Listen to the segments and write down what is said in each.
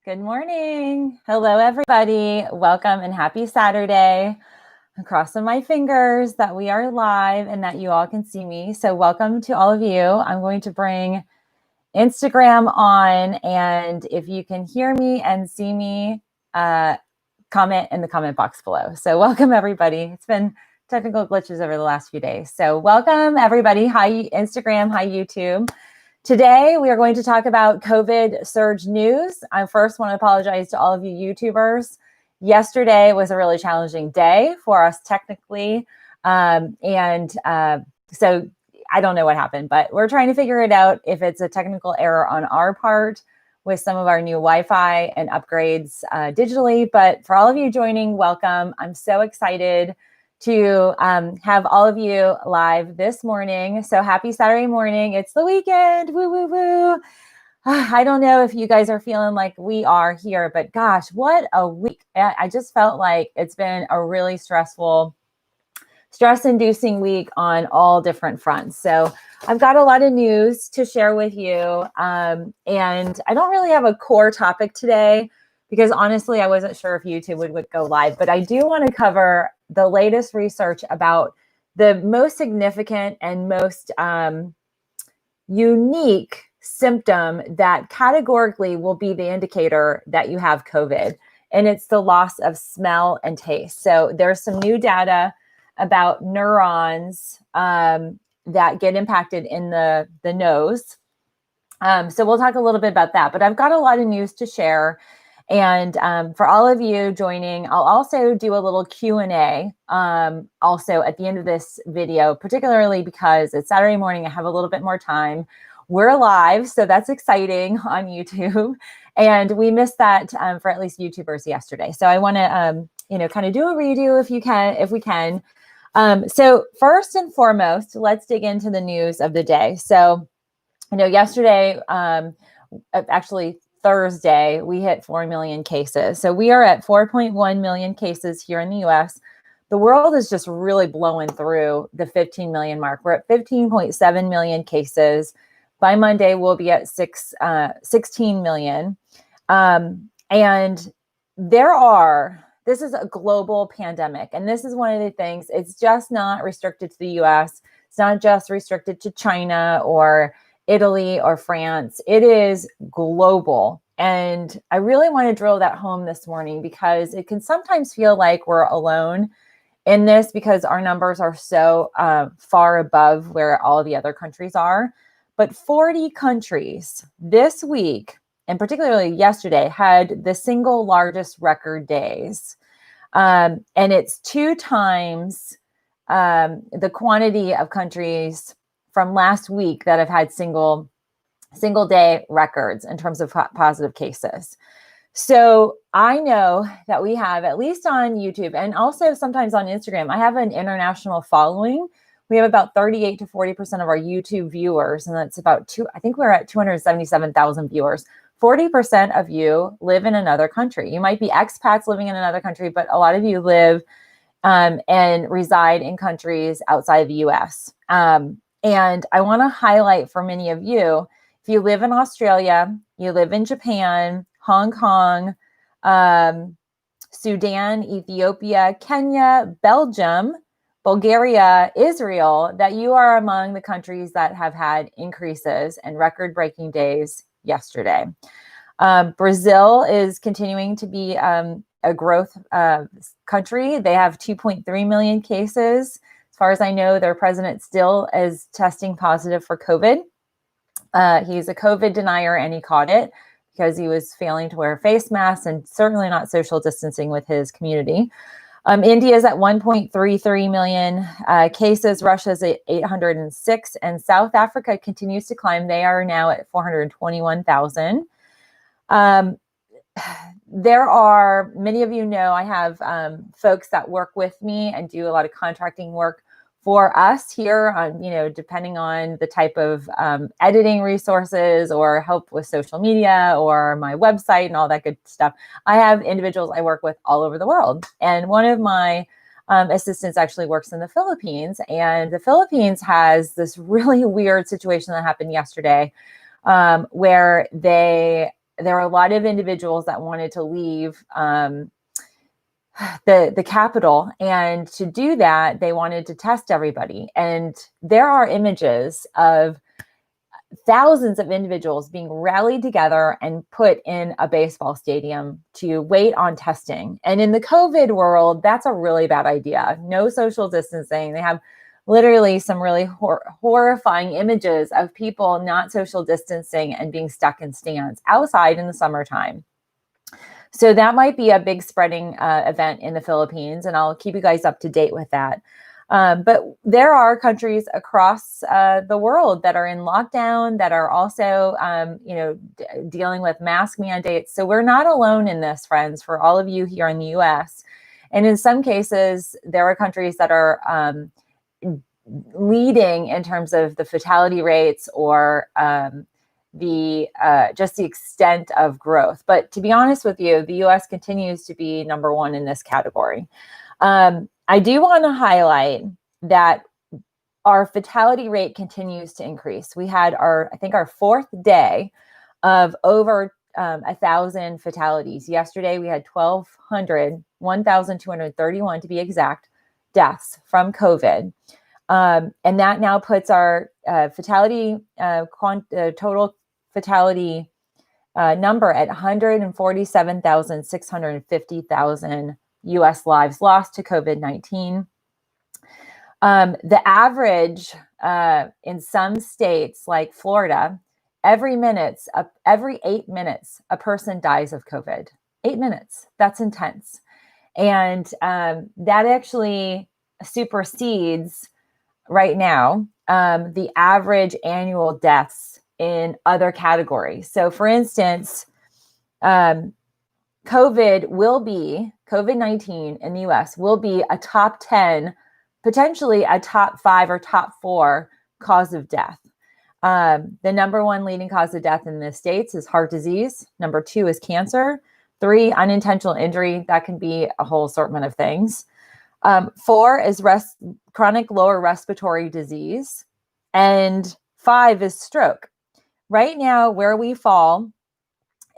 Good morning. Hello, everybody. Welcome and happy Saturday. I'm crossing my fingers that we are live and that you all can see me. So welcome to all of you. I'm going to bring Instagram on, and if you can hear me and see me, comment in the comment box below. So welcome, everybody. It's been technical glitches over the last few days. So welcome, everybody. Hi, Instagram. Hi, YouTube. Today, we are going to talk about COVID surge news. I first want to apologize to all of you YouTubers. Yesterday was a really challenging day for us technically. So I don't know what happened, but we're trying to figure it out if it's a technical error on our part with some of our new Wi-Fi and upgrades digitally. But for all of you joining, welcome. I'm so excited to have all of you live this morning. So happy Saturday morning. It's the weekend. Woo, woo, woo. I don't know if you guys are feeling like we are here, but gosh, what a week. I just felt like it's been a really stress-inducing week on all different fronts. So I've got a lot of news to share with you. And I don't really have a core topic today because honestly, I wasn't sure if YouTube would go live, but I do want to cover the latest research about the most significant and most unique symptom that categorically will be the indicator that you have COVID, and it's the loss of smell and taste. So there's some new data about neurons that get impacted in the nose. So we'll talk a little bit about that, but I've got a lot of news to share. And for all of you joining, I'll also do a little Q&A also at the end of this video, particularly because it's Saturday morning. I have a little bit more time. We're live, so that's exciting on YouTube. And we missed that for at least YouTubers yesterday. So I want to, kind of do a redo if we can. So first and foremost, let's dig into the news of the day. So, yesterday, actually Thursday, we hit 4 million cases. So we are at 4.1 million cases here in the US. The world is just really blowing through the 15 million mark. We're at 15.7 million cases. By Monday, we'll be at 16 million. And this is a global pandemic. And this is one of the things, it's just not restricted to the US. It's not just restricted to China or Italy or France. It is global. And I really want to drill that home this morning because it can sometimes feel like we're alone in this because our numbers are so far above where all the other countries are. But 40 countries this week, and particularly yesterday, had the single largest record days. And it's 2 times the quantity of countries from last week that have had single day records in terms of positive cases. So I know that we have, at least on YouTube and also sometimes on Instagram, I have an international following. We have about 38 to 40% of our YouTube viewers, and that's about I think we're at 277,000 viewers. 40% of you live in another country. You might be expats living in another country, but a lot of you live and reside in countries outside the US. And I want to highlight for many of you, if you live in Australia, you live in Japan, Hong Kong, Sudan, Ethiopia, Kenya, Belgium, Bulgaria, Israel, that you are among the countries that have had increases and record-breaking days yesterday. Brazil is continuing to be a growth country. They have 2.3 million cases. As far as I know, their president still is testing positive for COVID. He's a COVID denier, and he caught it because he was failing to wear face masks and certainly not social distancing with his community. India is at 1.33 million cases. Russia's at 806, and South Africa continues to climb. They are now at 421,000. There are, many of you know, I have folks that work with me and do a lot of contracting work for us here on, depending on the type of editing resources or help with social media or my website and all that good stuff. I have individuals I work with all over the world. And one of my assistants actually works in the Philippines, and the Philippines has this really weird situation that happened yesterday where there were a lot of individuals that wanted to leave the capital. And to do that, they wanted to test everybody. And there are images of thousands of individuals being rallied together and put in a baseball stadium to wait on testing. And in the COVID world, that's a really bad idea. No social distancing. They have literally some really horrifying images of people not social distancing and being stuck in stands outside in the summertime. So that might be a big spreading event in the Philippines, and I'll keep you guys up to date with that. But there are countries across the world that are in lockdown, that are also, dealing with mask mandates. So we're not alone in this, friends, for all of you here in the U.S. And in some cases, there are countries that are leading in terms of the fatality rates or just the extent of growth. But to be honest with you, the U.S. continues to be number one in this category. I do want to highlight that our fatality rate continues to increase. We had our fourth day of over 1,000 fatalities. Yesterday, we had 1,231 to be exact, deaths from COVID. And that now puts our total fatality number at 147,650,000 U.S. lives lost to COVID-19. The average in some states like Florida, every 8 minutes, a person dies of COVID. 8 minutes. That's intense. And that actually supersedes right now the average annual deaths in other categories. So for instance, COVID-19 in the US will be a top 10, potentially a top 5 or top 4 cause of death. The number 1 leading cause of death in the States is heart disease. Number 2 is cancer. 3, unintentional injury. That can be a whole assortment of things. 4 is chronic lower respiratory disease. And 5 is stroke. Right now, where we fall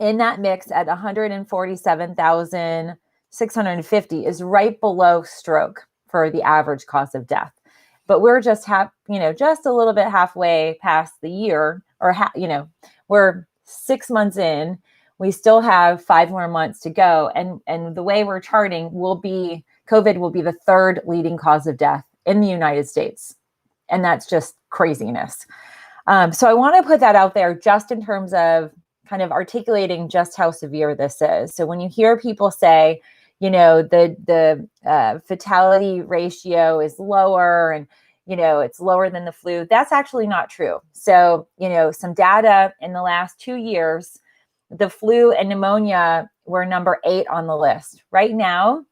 in that mix at 147,650 is right below stroke for the average cause of death. But we're just just a little bit halfway past the year, or we're 6 months in. We still have 5 more months to go, and the way we're charting COVID will be the 3rd leading cause of death in the United States, and that's just craziness. So I want to put that out there just in terms of kind of articulating just how severe this is. So when you hear people say, the fatality ratio is lower and, it's lower than the flu, that's actually not true. So, some data in the last 2 years, the flu and pneumonia were number 8 on the list. Right now,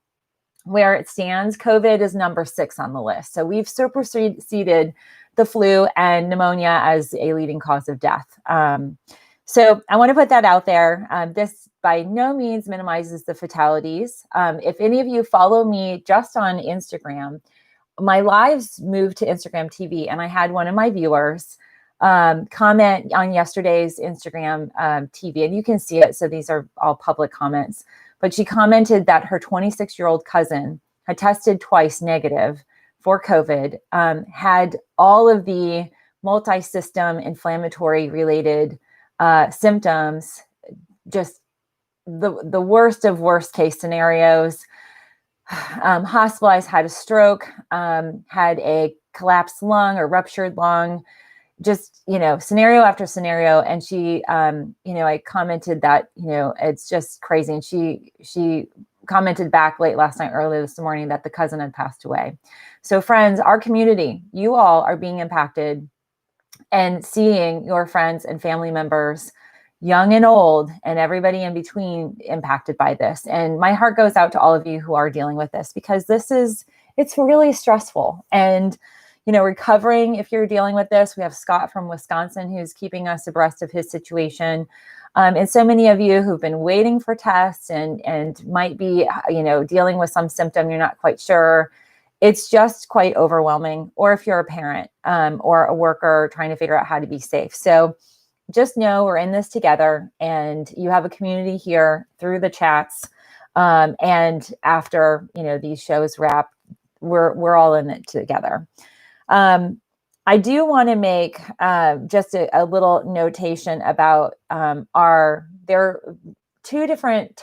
where it stands, COVID is number 6 on the list. So we've superseded the flu and pneumonia as a leading cause of death. So I want to put that out there. This by no means minimizes the fatalities. If any of you follow me just on Instagram, my lives moved to Instagram TV, and I had one of my viewers comment on yesterday's Instagram TV, and you can see it. So these are all public comments. But she commented that her 26-year-old cousin had tested twice negative for COVID, had all of the multi-system inflammatory related symptoms, just the worst of worst case scenarios, hospitalized, had a stroke, had a collapsed lung or ruptured lung, just, scenario after scenario. And she, I commented that, it's just crazy. And she commented back late last night, early this morning, that the cousin had passed away. So friends, our community, you all are being impacted, and seeing your friends and family members, young and old, and everybody in between, impacted by this. And my heart goes out to all of you who are dealing with this, because it's really stressful. And, recovering, if you're dealing with this, we have Scott from Wisconsin who's keeping us abreast of his situation. And so many of you who've been waiting for tests and might be, dealing with some symptom, you're not quite sure. It's just quite overwhelming. Or if you're a parent or a worker trying to figure out how to be safe. So just know we're in this together, and you have a community here through the chats. And after, these shows wrap, we're all in it together. I do want to make just a little notation about there are two different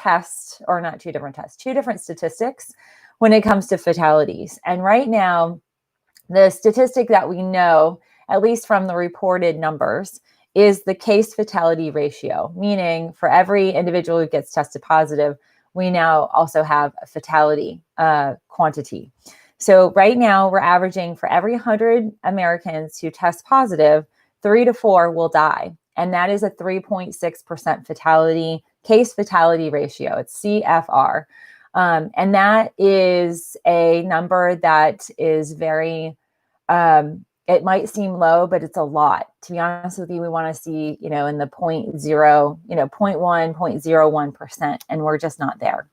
statistics when it comes to fatalities. And right now, the statistic that we know, at least from the reported numbers, is the case fatality ratio, meaning for every individual who gets tested positive, we now also have a fatality quantity. So right now we're averaging for every 100 Americans who test positive, 3 to 4 will die. And that is a 3.6% case fatality ratio. It's CFR. And that is a number that is very, it might seem low, but it's a lot. To be honest with you, we want to see, in the 0.1%, and we're just not there.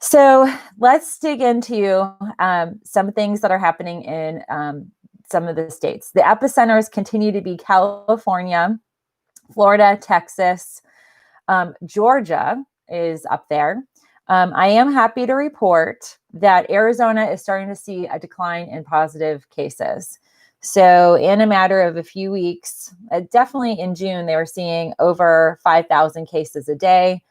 So let's dig into some things that are happening in some of the states. The epicenters continue to be California, Florida, Texas, Georgia is up there. I am happy to report that Arizona is starting to see a decline in positive cases. So in a matter of a few weeks, definitely in June, they were seeing over 5,000 cases a day.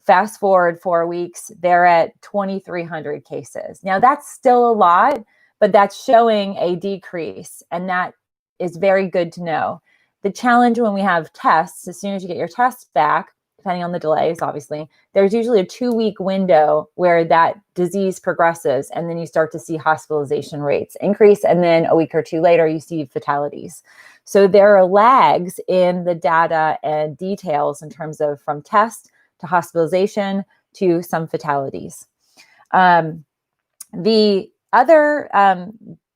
Fast forward 4 weeks, they're at 2,300 cases. Now that's still a lot, but that's showing a decrease, and that is very good to know. The challenge when we have tests, as soon as you get your tests back, depending on the delays, obviously, there's usually a 2-week window where that disease progresses, and then you start to see hospitalization rates increase, and then a week or two later, you see fatalities. So there are lags in the data and details in terms of from test to hospitalization to some fatalities. The other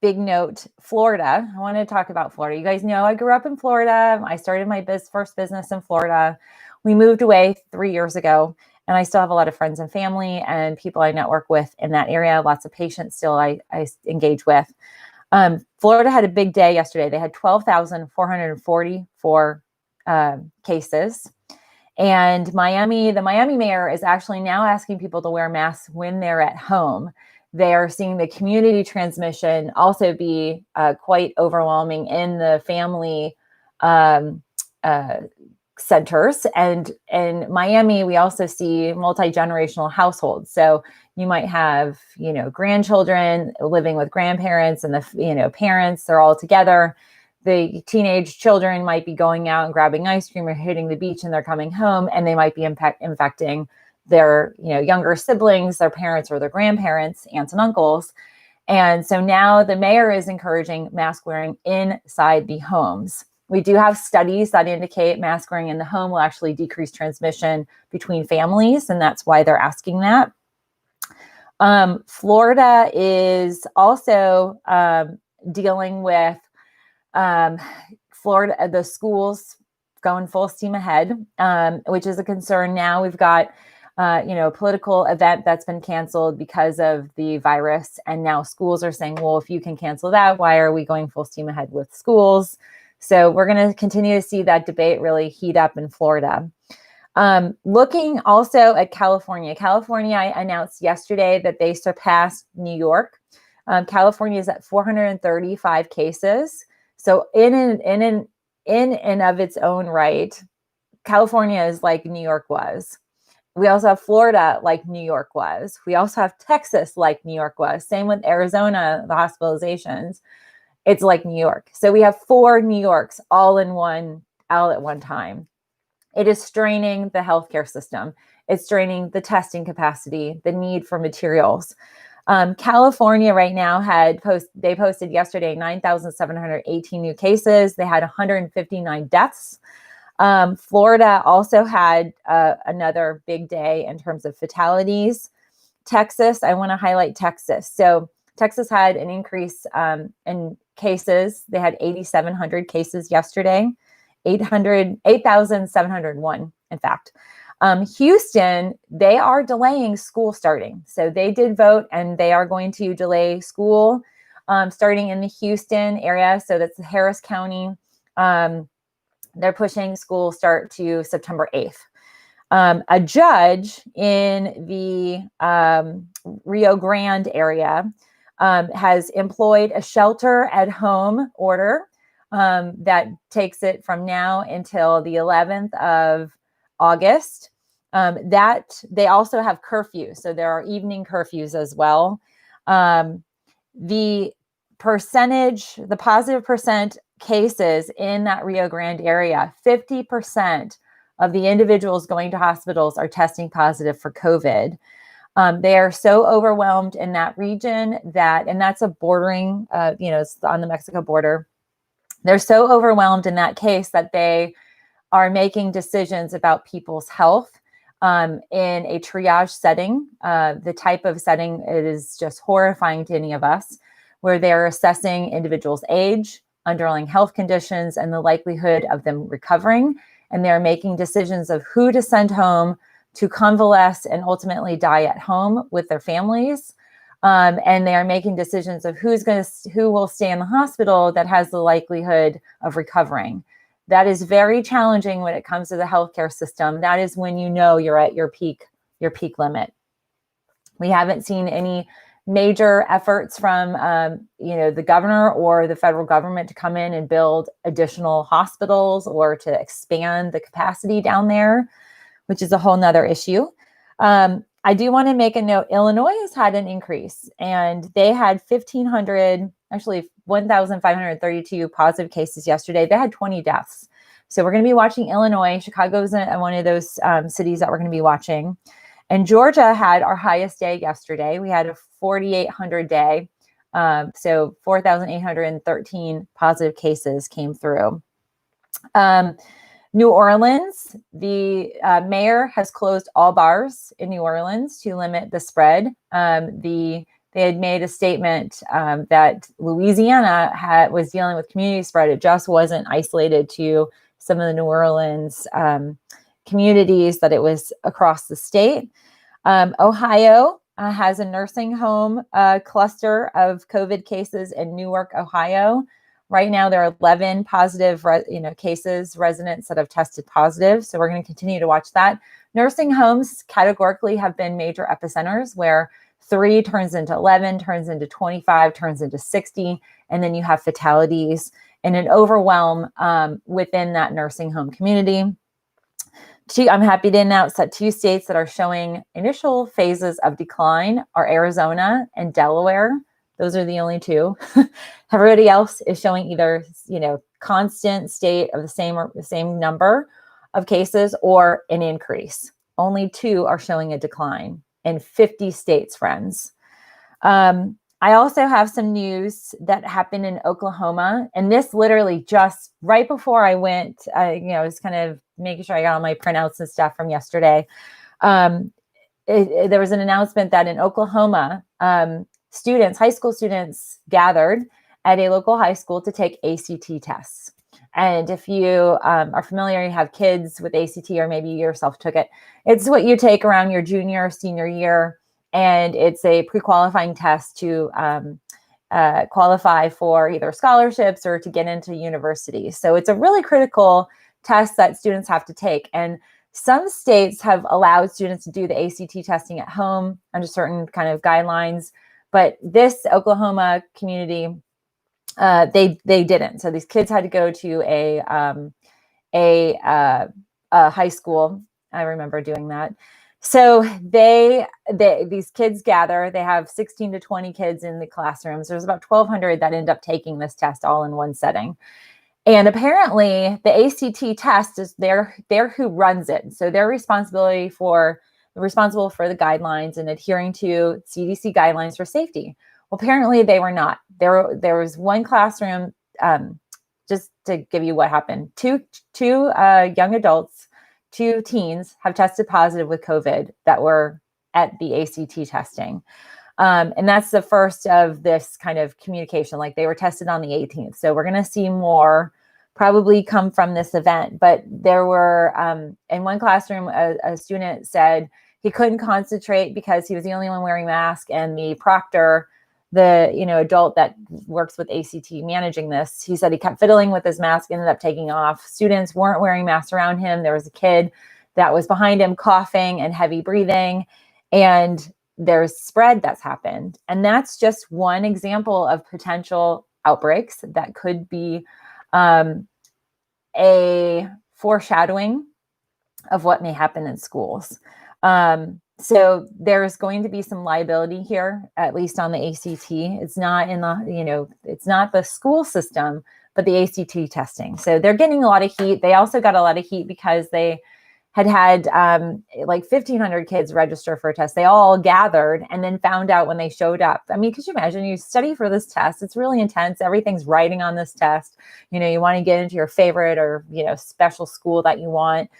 big note, Florida. I want to talk about Florida. You guys know I grew up in Florida. I started my first business in Florida. We moved away 3 years ago, and I still have a lot of friends and family and people I network with in that area. Lots of patients still I engage with. Florida had a big day yesterday. They had 12,444 cases. And the Miami mayor is actually now asking people to wear masks when they're at home. They are seeing the community transmission also be quite overwhelming in the family centers. And in Miami, we also see multi-generational households. So you might have, grandchildren living with grandparents, and the, parents, they're all together. The teenage children might be going out and grabbing ice cream or hitting the beach, and they're coming home, and they might be infecting their, younger siblings, their parents or their grandparents, aunts and uncles. And so now the mayor is encouraging mask wearing inside the homes. We do have studies that indicate mask wearing in the home will actually decrease transmission between families, and that's why they're asking that. Florida is also dealing with Florida, the schools going full steam ahead, which is a concern. Now we've got, a political event that's been canceled because of the virus. And now schools are saying, well, if you can cancel that, why are we going full steam ahead with schools? So we're going to continue to see that debate really heat up in Florida. Looking also at California. California, I announced yesterday that they surpassed New York. California is at 435 cases. So in and of its own right, California is like New York was. We also have Florida like New York was. We also have Texas like New York was. Same with Arizona, the hospitalizations. It's like New York. So we have 4 New Yorks all at one time. It is straining the healthcare system. It's straining the testing capacity, the need for materials. California right now they posted yesterday 9,718 new cases. They had 159 deaths. Florida also had another big day in terms of fatalities. Texas, I want to highlight Texas. So Texas had an increase in cases. They had 8,700 cases yesterday, 8,701, in fact. Houston, they are delaying school starting. So they did vote, and they are going to delay school starting in the Houston area. So that's Harris County. They're pushing school start to September 8th. A judge in the Rio Grande area has employed a shelter at home order that takes it from now until the 11th of August. That they also have curfews, so there are evening curfews as well. The positive percent cases in that Rio Grande area, 50% of the individuals going to hospitals are testing positive for COVID. They are so overwhelmed in that region and that's a bordering, it's on the Mexico border. They're so overwhelmed in that case that they are making decisions about people's health in a triage setting. The type of setting, it is just horrifying to any of us, where they're assessing individuals' age, underlying health conditions, and the likelihood of them recovering. And they're making decisions of who to send home to convalesce and ultimately die at home with their families. And they are making decisions of who will stay in the hospital that has the likelihood of recovering. That is very challenging when it comes to the healthcare system. That is when you know you're at your peak limit. We haven't seen any major efforts from the governor or the federal government to come in and build additional hospitals or to expand the capacity down there, which is a whole nother issue. I do want to make a note. Illinois has had an increase, and they had 1,532 positive cases yesterday. They had 20 deaths. So we're going to be watching Illinois. Chicago's one of those cities that we're going to be watching. And Georgia had our highest day yesterday. We had a 4,800 day. So 4,813 positive cases came through. New Orleans, the mayor has closed all bars in New Orleans to limit the spread. They had made a statement that Louisiana was dealing with community spread. It just wasn't isolated to some of the New Orleans communities, that it was across the state. Ohio has a nursing home cluster of COVID cases in Newark, Ohio. Right now, there are 11 positive cases, residents that have tested positive. So we're going to continue to watch that. Nursing homes categorically have been major epicenters where 3 turns into 11, turns into 25, turns into 60. And then you have fatalities and an overwhelm within that nursing home community. I'm happy to announce that 2 states that are showing initial phases of decline are Arizona and Delaware. Those are the only 2. Everybody else is showing either, constant state of the same number of cases or an increase. Only 2 are showing a decline in 50 states, friends. I also have some news that happened in Oklahoma, and this literally just right before I went, I was kind of making sure I got all my printouts and stuff from yesterday. There was an announcement that in Oklahoma, high school students gathered at a local high school to take ACT tests. And if you are familiar, you have kids with ACT, or maybe you yourself took it. It's what you take around your junior or senior year. And it's a pre-qualifying test to qualify for either scholarships or to get into universities. So it's a really critical test that students have to take. And some states have allowed students to do the ACT testing at home under certain kind of guidelines. But this Oklahoma community, they didn't. So these kids had to go to a high school. I remember doing that. So these kids gather. They have 16 to 20 kids in the classrooms. There's about 1,200 that end up taking this test all in one setting. And apparently, the ACT test is they're who runs it. So they're responsible for the guidelines and adhering to CDC guidelines for safety. Well, apparently they were not. There was one classroom, just to give you what happened. Two young adults, 2 teens have tested positive with COVID that were at the ACT testing. And that's the first of this kind of communication. Like, they were tested on the 18th. So we're going to see more probably come from this event. But there were, in one classroom, a student said he couldn't concentrate because he was the only one wearing a mask, and the proctor, the, adult that works with ACT managing this, he said he kept fiddling with his mask, ended up taking off. Students weren't wearing masks around him. There was a kid that was behind him coughing and heavy breathing, and there's spread that's happened. And that's just one example of potential outbreaks that could be a foreshadowing of what may happen in schools. So there's going to be some liability here, at least on the ACT. It's not in the, it's not the school system, but the ACT testing. So they're getting a lot of heat. They also got a lot of heat because they had like 1,500 kids register for a test. They all gathered and then found out when they showed up. I mean, could you imagine, you study for this test? It's really intense. Everything's writing on this test. You want to get into your favorite or, special school that you want.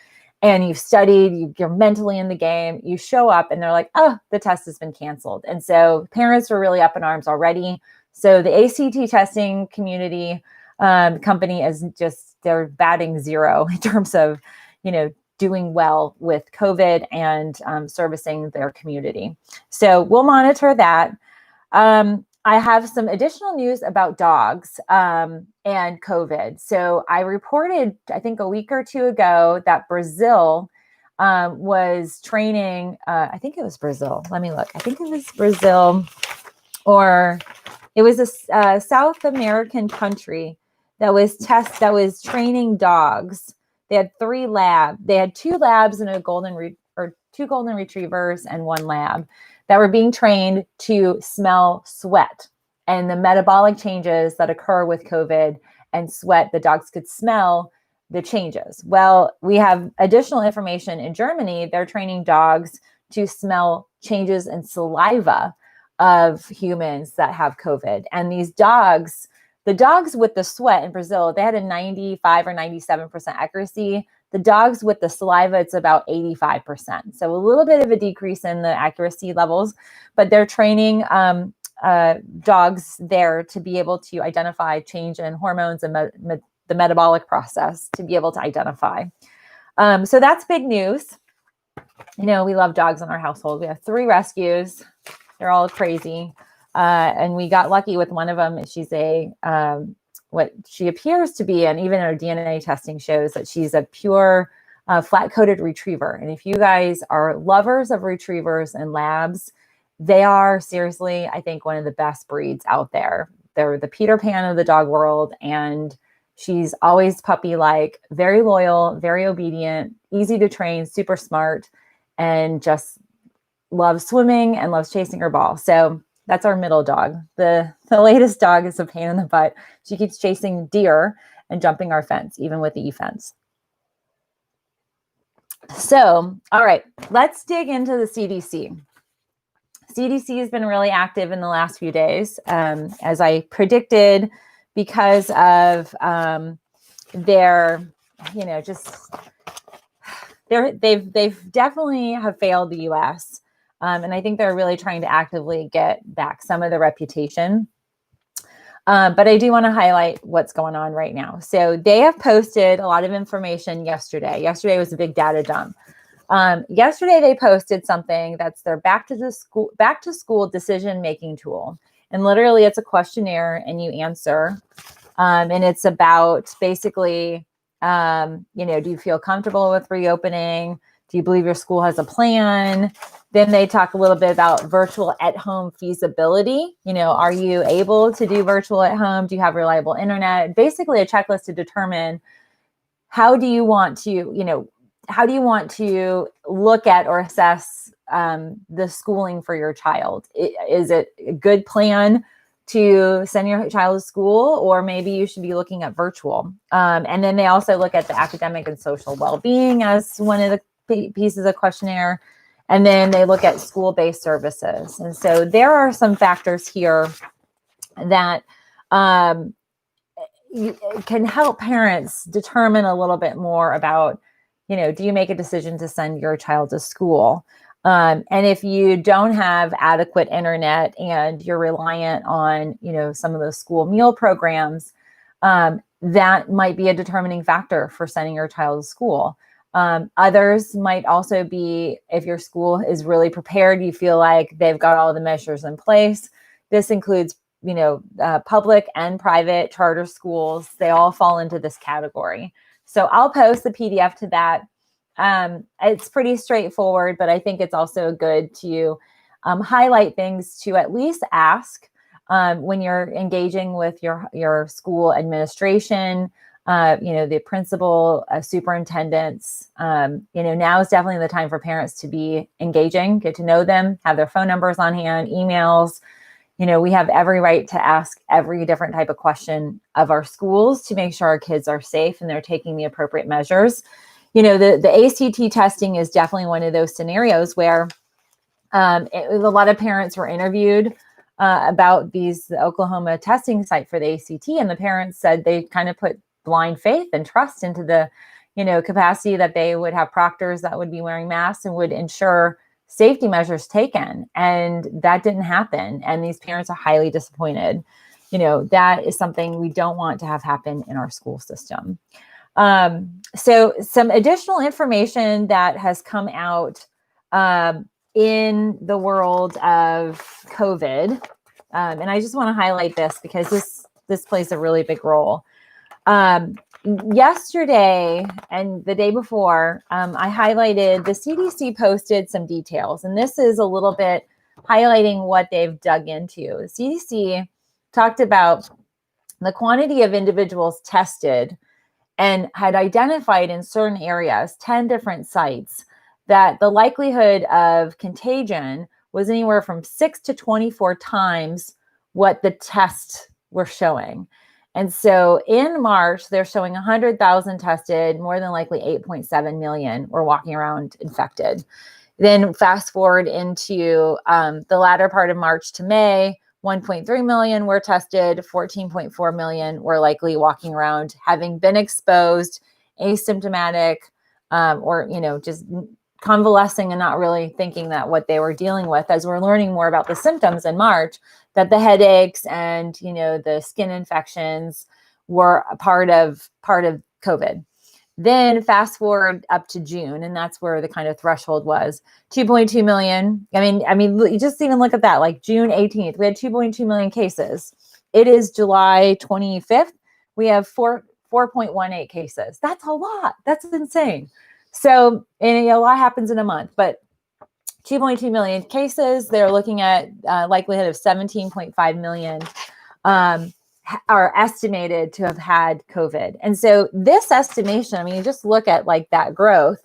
And you've studied, you're mentally in the game, you show up and they're like, oh, the test has been canceled. And so parents were really up in arms already. So the ACT testing community company is just, they're batting zero in terms of, doing well with COVID and servicing their community. So we'll monitor that. I have some additional news about dogs and COVID. So I reported, I think a week or two ago, that Brazil was training, I think it was Brazil. Let me look. I think it was Brazil, or it was a South American country that was training dogs. They had 3 labs. They had 2 labs and 2 golden retrievers and 1 lab that were being trained to smell sweat and the metabolic changes that occur with COVID and sweat. The dogs could smell the changes. Well, we have additional information in Germany. They're training dogs to smell changes in saliva of humans that have COVID. And these dogs, the dogs with the sweat in Brazil, they had a 95 or 97% accuracy. The dogs with the saliva, it's about 85%. So a little bit of a decrease in the accuracy levels, but they're training dogs there to be able to identify change in hormones and the metabolic process to be able to identify. So that's big news. We love dogs in our household. We have 3 rescues. They're all crazy. And we got lucky with one of them. She's what she appears to be, and even her DNA testing shows that she's a pure flat-coated retriever. And if you guys are lovers of retrievers and labs, they are seriously, I think, one of the best breeds out there. They're the Peter Pan of the dog world, and she's always puppy-like, very loyal, very obedient, easy to train, super smart, and just loves swimming and loves chasing her ball. So that's our middle dog. The latest dog is a pain in the butt. She keeps chasing deer and jumping our fence, even with the e-fence. So, all right, let's dig into the CDC. CDC has been really active in the last few days, as I predicted, because of their, they've definitely have failed the U.S. And I think they're really trying to actively get back some of the reputation. But I do want to highlight what's going on right now. So they have posted a lot of information yesterday. Yesterday was a big data dump. Yesterday they posted something that's their back to school decision-making tool. And literally it's a questionnaire and you answer. And it's about basically, do you feel comfortable with reopening? Do you believe your school has a plan? Then they talk a little bit about virtual at home feasibility. Are you able to do virtual at home? Do you have reliable internet? Basically a checklist to determine how do you want to look at or assess the schooling for your child? Is it a good plan to send your child to school, or maybe you should be looking at virtual? And then they also look at the academic and social well-being as one of the pieces of questionnaire. And then they look at school-based services. And so there are some factors here that can help parents determine a little bit more about, do you make a decision to send your child to school? And if you don't have adequate internet and you're reliant on, some of those school meal programs, that might be a determining factor for sending your child to school. Others might also be if your school is really prepared, you feel like they've got all the measures in place, This includes, public and private charter schools. They all fall into this category. So I'll post the PDF to that. It's pretty straightforward, but I think it's also good to highlight things to at least ask when you're engaging with your school administration, the principal, superintendents. Now is definitely the time for parents to be engaging, get to know them, have their phone numbers on hand, emails. We have every right to ask every different type of question of our schools to make sure our kids are safe and they're taking the appropriate measures. The ACT testing is definitely one of those scenarios where a lot of parents were interviewed about the Oklahoma testing site for the ACT, and the parents said they kind of put blind faith and trust into the, capacity that they would have proctors that would be wearing masks and would ensure safety measures taken. And that didn't happen. And these parents are highly disappointed. That is something we don't want to have happen in our school system. So some additional information that has come out in the world of COVID. And I just want to highlight this because this plays a really big role. Yesterday and the day before, I highlighted the CDC posted some details, and this is a little bit highlighting what they've dug into. The CDC talked about the quantity of individuals tested and had identified in certain areas, 10 different sites, that the likelihood of contagion was anywhere from 6 to 24 times what the tests were showing. And so in March, they're showing 100,000 tested, more than likely 8.7 million were walking around infected. Then fast forward into the latter part of March to May, 1.3 million were tested, 14.4 million were likely walking around having been exposed, asymptomatic, or, just convalescing and not really thinking that what they were dealing with, as we're learning more about the symptoms in March, that the headaches and, the skin infections were a part of COVID. Then fast forward up to June, and that's where the kind of threshold was 2.2 million. I mean, you just even look at that, like June 18th, we had 2.2 million cases. It is July 25th. We have 4.18 cases. That's a lot. That's insane. So, and a lot happens in a month, but 2.2 million cases, they're looking at likelihood of 17.5 million are estimated to have had COVID. And so this estimation, you just look at like that growth,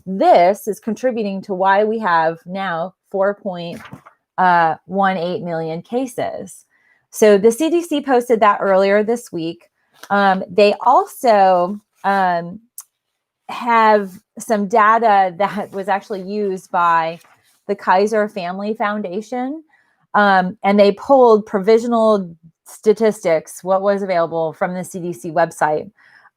this is contributing to why we have now 4.18 million cases. So the CDC posted that earlier this week. They also have some data that was actually used by the Kaiser Family Foundation. And they pulled provisional statistics, what was available from the CDC website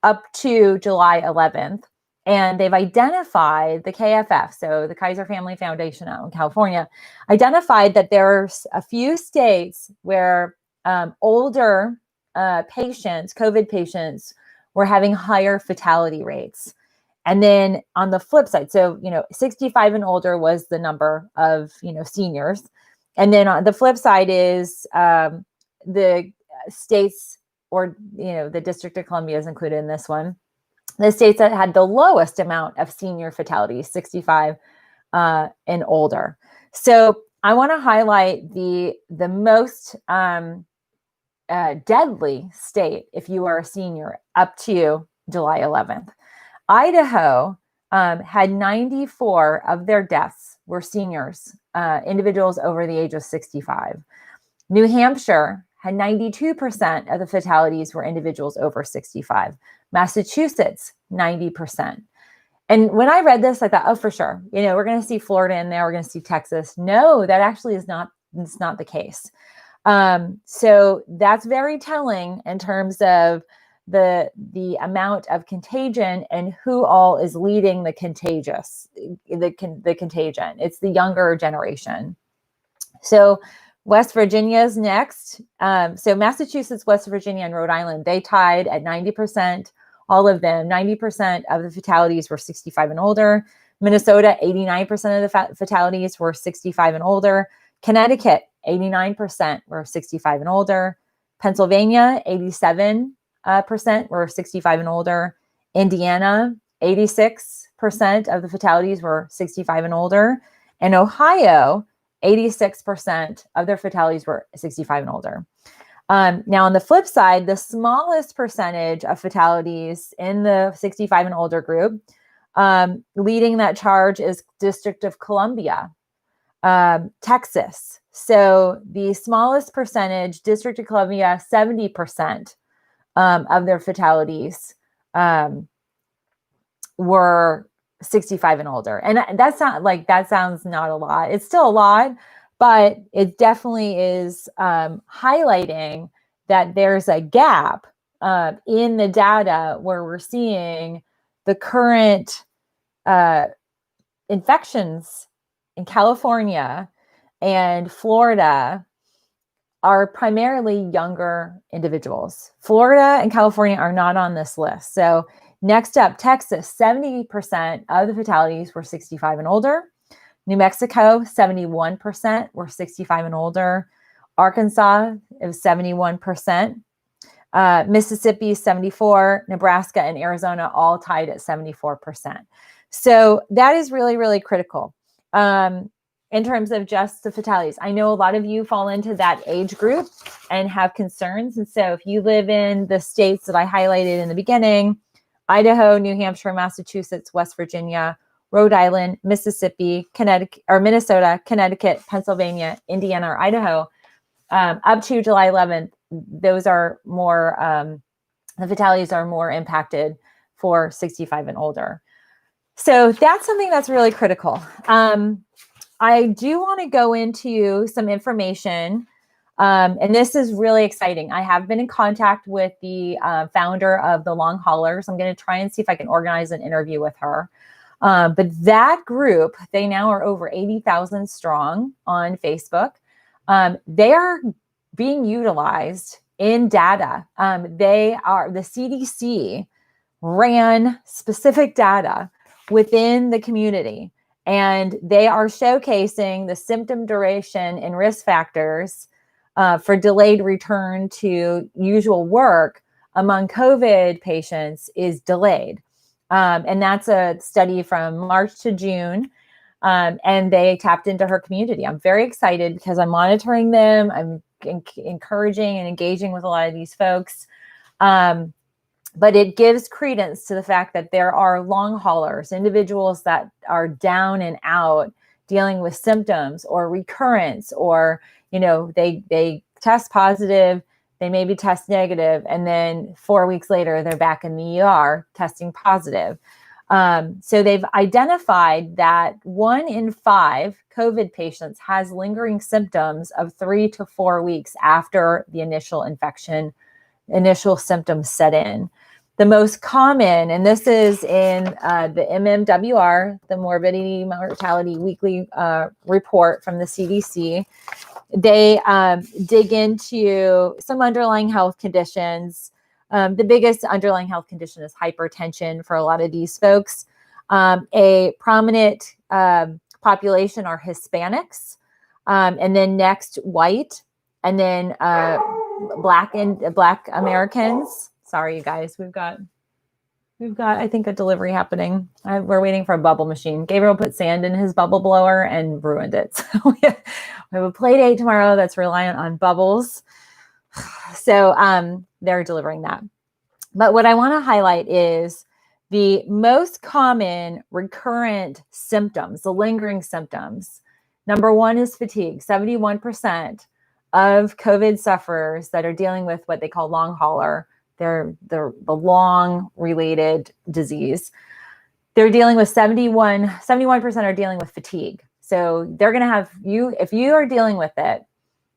up to July 11th. And they've identified the KFF, so the Kaiser Family Foundation out in California, identified that there's a few states where older patients, COVID patients, were having higher fatality rates. And then on the flip side, so, 65 and older was the number of, seniors. And then on the flip side is the states, or, the District of Columbia is included in this one, the states that had the lowest amount of senior fatalities, 65 and older. So I want to highlight the most deadly state if you are a senior up to July 11th. Idaho had 94 of their deaths were seniors, individuals over the age of 65. New Hampshire had 92% of the fatalities were individuals over 65. Massachusetts, 90%. And when I read this, I thought, oh, for sure, we're going to see Florida in there. We're going to see Texas. No, that actually is not the case. So that's very telling in terms of the amount of contagion and who all is leading the contagion. It's the younger generation. So West Virginia is next. So Massachusetts, West Virginia, and Rhode Island, they tied at 90%. All of them, 90% of the fatalities were 65 and older. Minnesota, 89% of the fatalities were 65 and older. Connecticut, 89% were 65 and older. Pennsylvania, 87% were 65 and older. Indiana, 86% of the fatalities were 65 and older. And Ohio, 86% of their fatalities were 65 and older. Now, on the flip side, the smallest percentage of fatalities in the 65 and older group, leading that charge, is District of Columbia, Texas. So the smallest percentage, District of Columbia, 70% of their fatalities were 65 and older. And that's not like, that sounds not a lot. It's still a lot, but it definitely is highlighting that there's a gap in the data where we're seeing the current infections in California and Florida are primarily younger individuals. Florida and California are not on this list. So next up, Texas, 70% of the fatalities were 65 and older. New Mexico, 71% were 65 and older. Arkansas, it was 71%. Mississippi, 74%. Nebraska and Arizona all tied at 74%. So that is really, really critical in terms of just the fatalities. I know a lot of you fall into that age group and have concerns. And so if you live in the states that I highlighted in the beginning, Idaho, New Hampshire, Massachusetts, West Virginia, Rhode Island, Mississippi, Connecticut, or Minnesota, Connecticut, Pennsylvania, Indiana, or Idaho, up to July 11th, those are more, the fatalities are more impacted for 65 and older. So that's something that's really critical. I do want to go into some information, and this is really exciting. I have been in contact with the founder of the Long Haulers. I'm going to try and see if I can organize an interview with her. But that group, they now are over 80,000 strong on Facebook. They are being utilized in data. The CDC ran specific data within the community, and they are showcasing the symptom duration and risk factors for delayed return to usual work among COVID patients is delayed. And that's a study from March to June. And they tapped into her community. I'm very excited because I'm monitoring them. I'm encouraging and engaging with a lot of these folks. But it gives credence to the fact that there are long haulers, individuals that are down and out dealing with symptoms or recurrence, or, you know, they test positive, they maybe test negative, and then 4 weeks later, they're back in the ER testing positive. So they've identified that 1 in 5 COVID patients has lingering symptoms of 3 to 4 weeks after the initial infection, initial symptoms set in. The most common, and this is in the MMWR, the Morbidity Mortality Weekly report from the CDC, they dig into some underlying health conditions. The biggest underlying health condition is hypertension for a lot of these folks. A prominent population are Hispanics, and then next white, and then Black Americans. Sorry, you guys, we've got, I think, a delivery happening. We're waiting for a bubble machine. Gabriel put sand in his bubble blower and ruined it. So we have a play date tomorrow that's reliant on bubbles. So they're delivering that. But what I want to highlight is the most common recurrent symptoms, the lingering symptoms. Number 1 is fatigue. 71% of COVID sufferers that are dealing with what they call long hauler, they're the long related disease. They're dealing with 71% are dealing with fatigue. So they're going to have if you are dealing with it,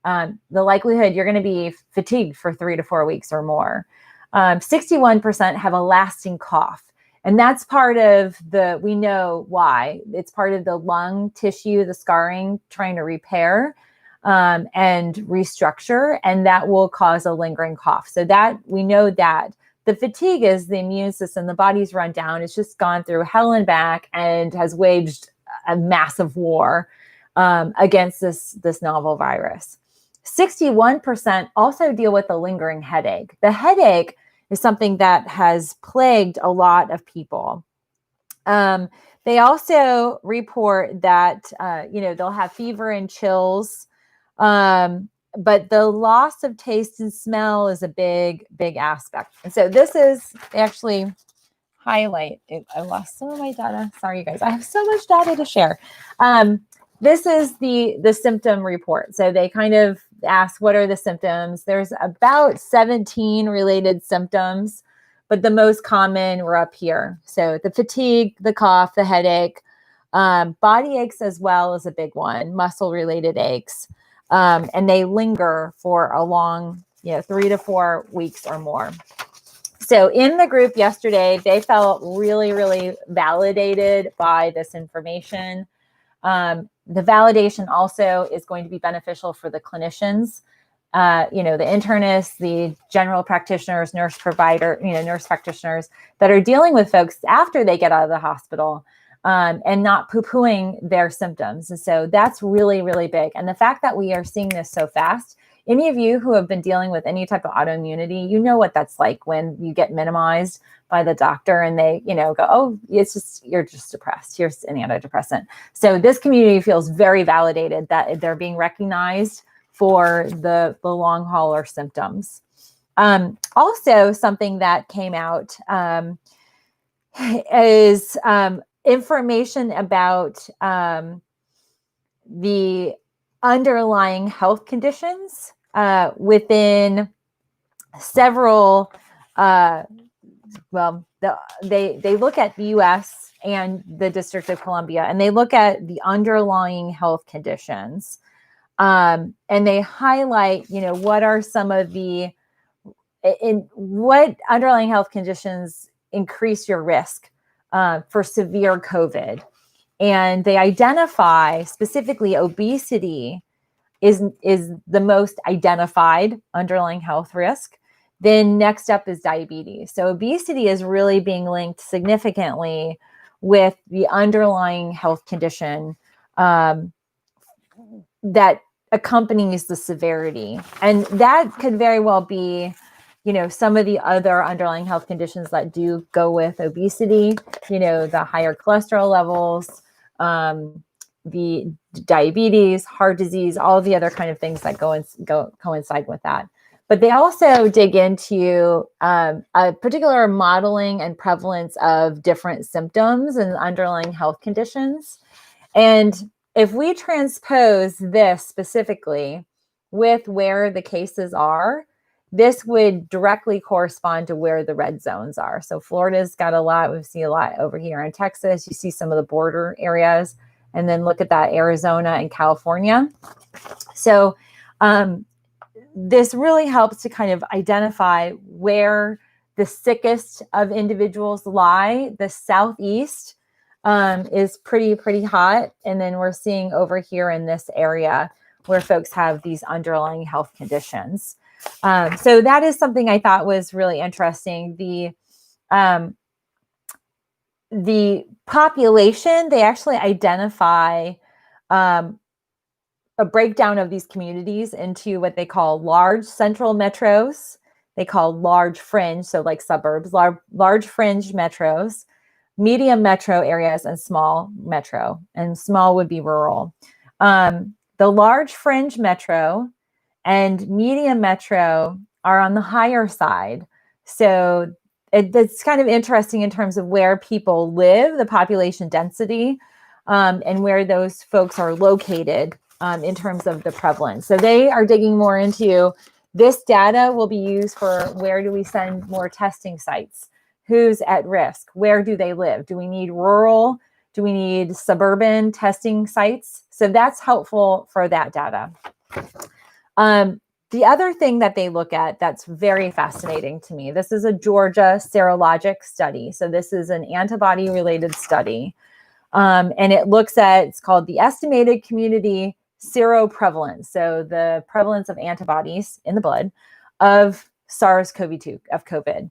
the likelihood you're going to be fatigued for 3 to 4 weeks or more. 61% have a lasting cough. And that's part of we know why. It's part of the lung tissue, the scarring, trying to repair and restructure, and that will cause a lingering cough. So that we know that the fatigue is the immune system, the body's run down. It's just gone through hell and back and has waged a massive war against this novel virus. 61% also deal with a lingering headache. The headache is something that has plagued a lot of people. They also report that, they'll have fever and chills. But the loss of taste and smell is a big, big aspect. And so this is actually highlight. I lost some of my data. Sorry, you guys. I have so much data to share. This is the symptom report. So they kind of ask, what are the symptoms? There's about 17 related symptoms, but the most common were up here. So the fatigue, the cough, the headache, body aches as well is a big one, muscle related aches. And they linger for a long, 3 to 4 weeks or more. So in the group yesterday, they felt really, really validated by this information. The validation also is going to be beneficial for the clinicians, the internists, the general practitioners, nurse practitioners that are dealing with folks after they get out of the hospital. And not poo-pooing their symptoms. And so that's really, really big. And the fact that we are seeing this so fast, any of you who have been dealing with any type of autoimmunity, you know what that's like when you get minimized by the doctor and they, go, oh, you're just depressed. Here's an antidepressant. So this community feels very validated that they're being recognized for the long hauler symptoms. Also, something that came out is information about the underlying health conditions within several. They look at the U.S. and the District of Columbia, and they look at the underlying health conditions, and they highlight, what are some of what underlying health conditions increase your risk for severe COVID. And they identify specifically obesity is the most identified underlying health risk. Then next up is diabetes. So obesity is really being linked significantly with the underlying health condition that accompanies the severity. And that could very well be some of the other underlying health conditions that do go with obesity, the higher cholesterol levels, the diabetes, heart disease, all the other kind of things that coincide with that. But they also dig into a particular modeling and prevalence of different symptoms and underlying health conditions. And if we transpose this specifically with where the cases are, this would directly correspond to where the red zones are. So Florida's got a lot. We see a lot over here in Texas. You see some of the border areas. And then look at that, Arizona and California. So this really helps to kind of identify where the sickest of individuals lie. The Southeast is pretty hot. And then we're seeing over here in this area where folks have these underlying health conditions. So that is something I thought was really interesting. The population, they actually identify a breakdown of these communities into what they call large central metros. They call large fringe, so like suburbs, large fringe metros, medium metro areas, and small metro. And small would be rural. The large fringe metro and medium metro are on the higher side. So it's kind of interesting in terms of where people live, the population density, and where those folks are located in terms of the prevalence. So they are digging more into this data will be used for where do we send more testing sites? Who's at risk? Where do they live? Do we need rural? Do we need suburban testing sites? So that's helpful for that data. The other thing that they look at that's very fascinating to me, this is a Georgia serologic study. So this is an antibody related study. And it looks at, it's called the estimated community seroprevalence. So the prevalence of antibodies in the blood of SARS-CoV-2, of COVID.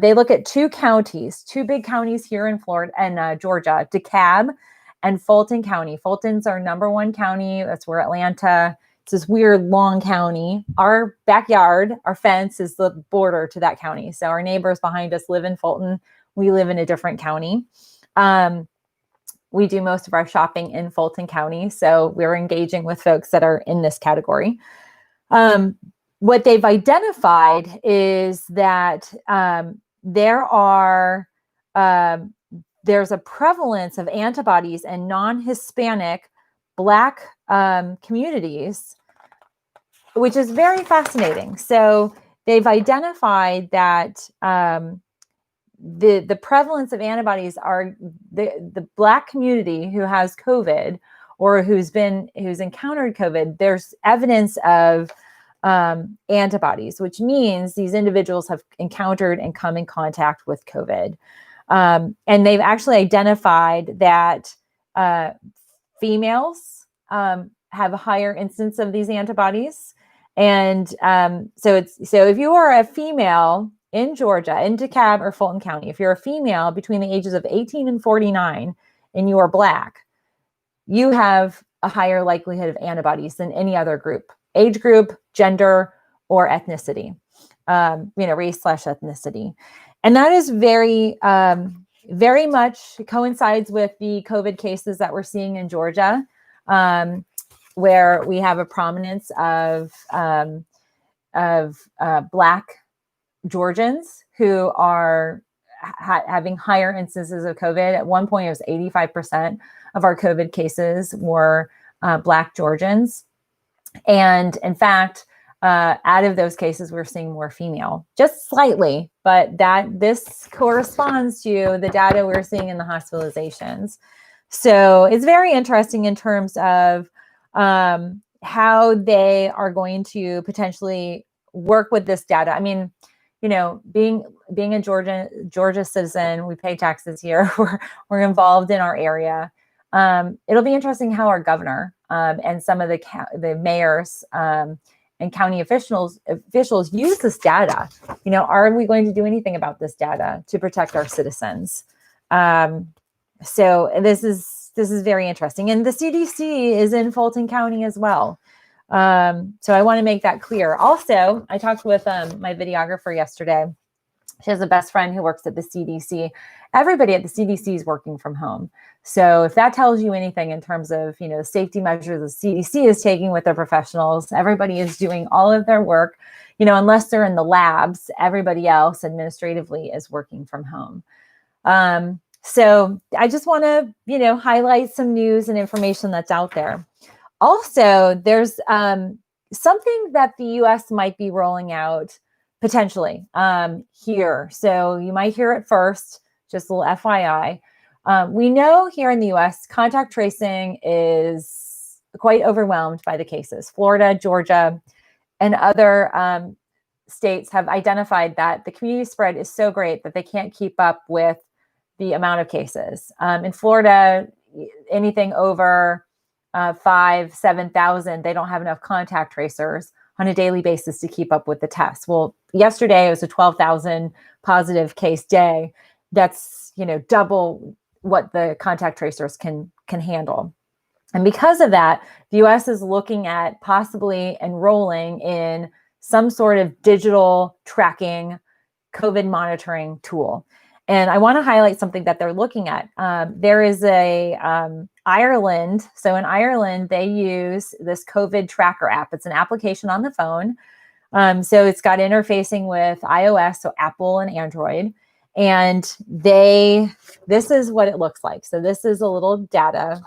They look at two big counties here in Florida and Georgia, DeKalb and Fulton County. Fulton's our number one county. That's where Atlanta It's this weird long county. Our backyard, our fence is the border to that county. So our neighbors behind us live in Fulton. We live in a different county. We do most of our shopping in Fulton County. So we're engaging with folks that are in this category. What they've identified is that there's a prevalence of antibodies in non-Hispanic Black communities, which is very fascinating. So they've identified that the prevalence of antibodies are the Black community who has COVID or who's encountered COVID. There's evidence of antibodies, which means these individuals have encountered and come in contact with COVID. And they've actually identified that females have a higher instance of these antibodies. And so if you are a female in Georgia, in DeKalb or Fulton County, if you're a female between the ages of 18 and 49 and you are Black, you have a higher likelihood of antibodies than any other group, age group, gender, or ethnicity, race/ethnicity. And that is very, very much coincides with the COVID cases that we're seeing in Georgia, where we have a prominence of Black Georgians who are having higher instances of COVID. At one point, it was 85% of our COVID cases were Black Georgians. And in fact, out of those cases, we're seeing more female, just slightly, but this corresponds to the data we're seeing in the hospitalizations. So it's very interesting in terms of how they are going to potentially work with this data. I mean, being a Georgia citizen, we pay taxes here. We're involved in our area. It'll be interesting how our governor and some of the mayors and county officials use this data. Are we going to do anything about this data to protect our citizens? So this is very interesting. And the CDC is in Fulton County as well. So I want to make that clear. Also, I talked with my videographer yesterday. She has a best friend who works at the CDC. Everybody at the CDC is working from home. So if that tells you anything in terms of, safety measures the CDC is taking with their professionals, everybody is doing all of their work, unless they're in the labs, everybody else administratively is working from home. So I just want to, highlight some news and information that's out there. Also, there's something that the U.S. might be rolling out potentially here. So you might hear it first, just a little FYI. We know here in the U.S., contact tracing is quite overwhelmed by the cases. Florida, Georgia, and other states have identified that the community spread is so great that they can't keep up with the amount of cases. In Florida, anything over 7,000, they don't have enough contact tracers on a daily basis to keep up with the tests. Well, yesterday it was a 12,000 positive case day. That's, double what the contact tracers can handle. And because of that, the US is looking at possibly enrolling in some sort of digital tracking COVID monitoring tool. And I want to highlight something that they're looking at. There is Ireland. So in Ireland, they use this COVID tracker app. It's an application on the phone. So it's got interfacing with iOS, so Apple and Android. And this is what it looks like. So this is a little data,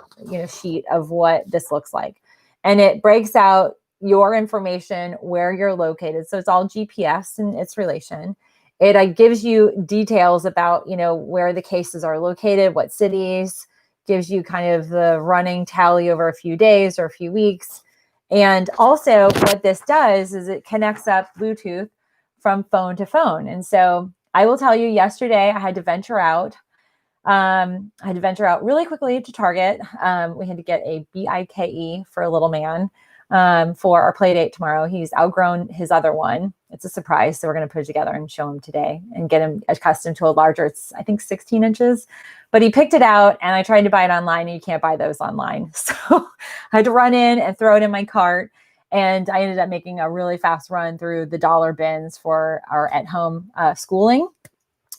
sheet of what this looks like. And it breaks out your information, where you're located. So it's all GPS and its relation. It gives you details about, where the cases are located, what cities, gives you kind of the running tally over a few days or a few weeks. And also what this does is it connects up Bluetooth from phone to phone. And so I will tell you, yesterday I had to venture out. Really quickly to Target. We had to get a BIKE for a little man for our play date tomorrow. He's outgrown his other one. It's a surprise. So we're going to put it together and show him today and get him accustomed to a larger, it's I think 16 inches, but he picked it out and I tried to buy it online and you can't buy those online. So I had to run in and throw it in my cart. And I ended up making a really fast run through the dollar bins for our at-home schooling,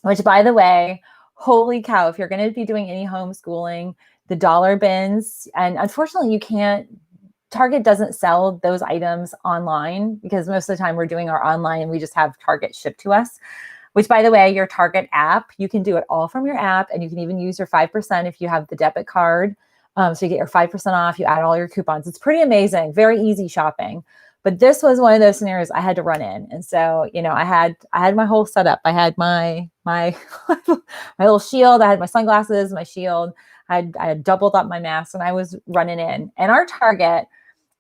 which, by the way, holy cow, if you're going to be doing any homeschooling, the dollar bins, and unfortunately Target doesn't sell those items online because most of the time we're doing our online and we just have Target shipped to us, which, by the way, your Target app, you can do it all from your app, and you can even use your 5% if you have the debit card. So you get your 5% off, you add all your coupons. It's pretty amazing, very easy shopping. But this was one of those scenarios I had to run in. And so, I had my whole setup. I had my my little shield, I had my sunglasses, my shield, I had doubled up my mask, and I was running in. And our Target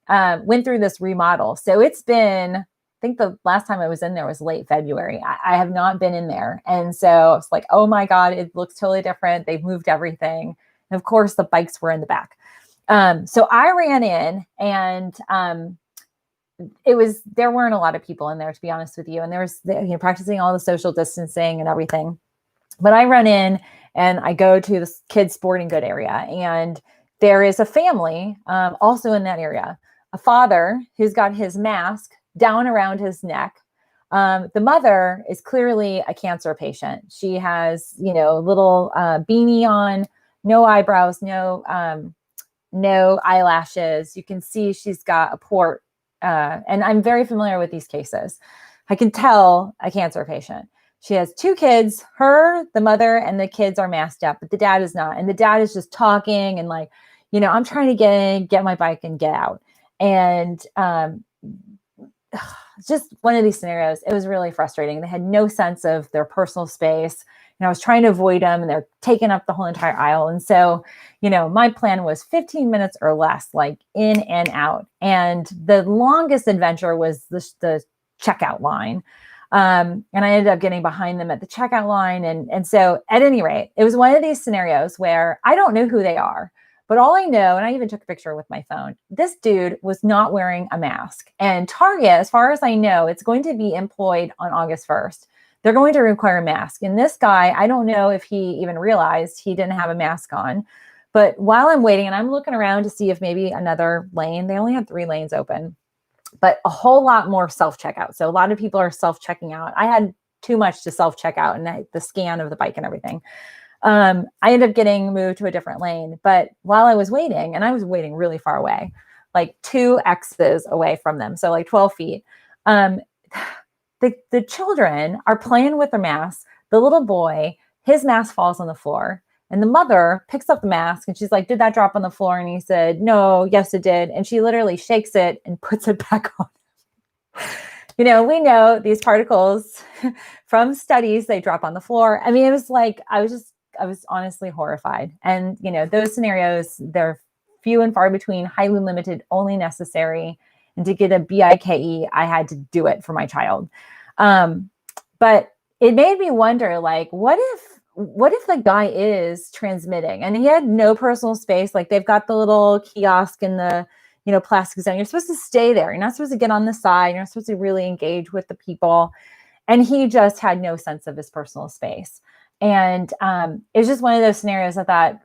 went through this remodel. So it's been, I think the last time I was in there was late February. I have not been in there. And so it's like, oh my God, it looks totally different. They've moved everything. And of course the bikes were in the back. So I ran in, and there weren't a lot of people in there, to be honest with you. And there was, practicing all the social distancing and everything. But I run in and I go to the kids' sporting good area, and there is a family also in that area. A father who's got his mask down around his neck. The mother is clearly a cancer patient. She has, a little beanie on, no eyebrows, no eyelashes. You can see she's got a port. And I'm very familiar with these cases. I can tell a cancer patient. She has two kids, her, the mother, and the kids are masked up, but the dad is not. And the dad is just talking and like, I'm trying to get in, get my bike and get out. And just one of these scenarios, it was really frustrating. They had no sense of their personal space. And I was trying to avoid them, and they're taking up the whole entire aisle. And so, my plan was 15 minutes or less, like in and out. And the longest adventure was the checkout line. And I ended up getting behind them at the checkout line. And so at any rate, it was one of these scenarios where I don't know who they are. But all I know, and I even took a picture with my phone, this dude was not wearing a mask. And Target, as far as I know, it's going to be employed on August 1st. They're going to require a mask. And this guy, I don't know if he even realized he didn't have a mask on. But while I'm waiting, and I'm looking around to see if maybe another lane, they only had 3 lanes open, but a whole lot more self-checkout. So a lot of people are self-checking out. I had too much to self-checkout and the scan of the bike and everything. I ended up getting moved to a different lane. But while I was waiting, and I was waiting really far away, like 2 X's away from them, so like 12 feet, the children are playing with their masks. The little boy, his mask falls on the floor, and the mother picks up the mask, and she's like, "Did that drop on the floor?" And he said, "No, yes, it did." And she literally shakes it and puts it back on. We know these particles from studies, they drop on the floor. I mean, it was like, I was honestly horrified. And, those scenarios, they're few and far between, highly limited, only necessary. And to get a BIKE, I had to do it for my child. But it made me wonder, like, what if the guy is transmitting and he had no personal space? Like, they've got the little kiosk in the, plastic zone. You're supposed to stay there. You're not supposed to get on the side. You're not supposed to really engage with the people. And he just had no sense of his personal space. And it's just one of those scenarios I thought,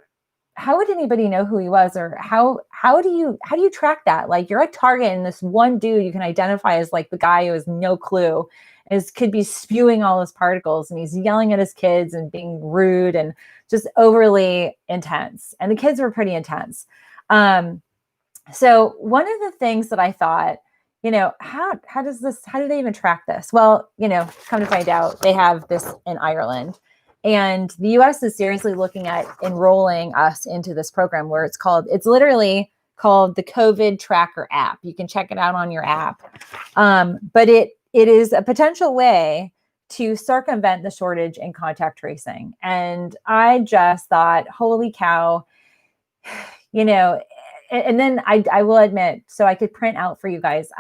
how would anybody know who he was? Or how do you track that? Like, you're at Target, and this one dude you can identify as like the guy who has no clue, could be spewing all his particles, and he's yelling at his kids and being rude and just overly intense. And the kids were pretty intense. So one of the things that I thought, how do they even track this? Well, come to find out, they have this in Ireland. And the US is seriously looking at enrolling us into this program where it's literally called the COVID Tracker app. You can check it out on your app. But it is a potential way to circumvent the shortage in contact tracing. And I just thought, holy cow, and then I will admit, so I could print out for you guys,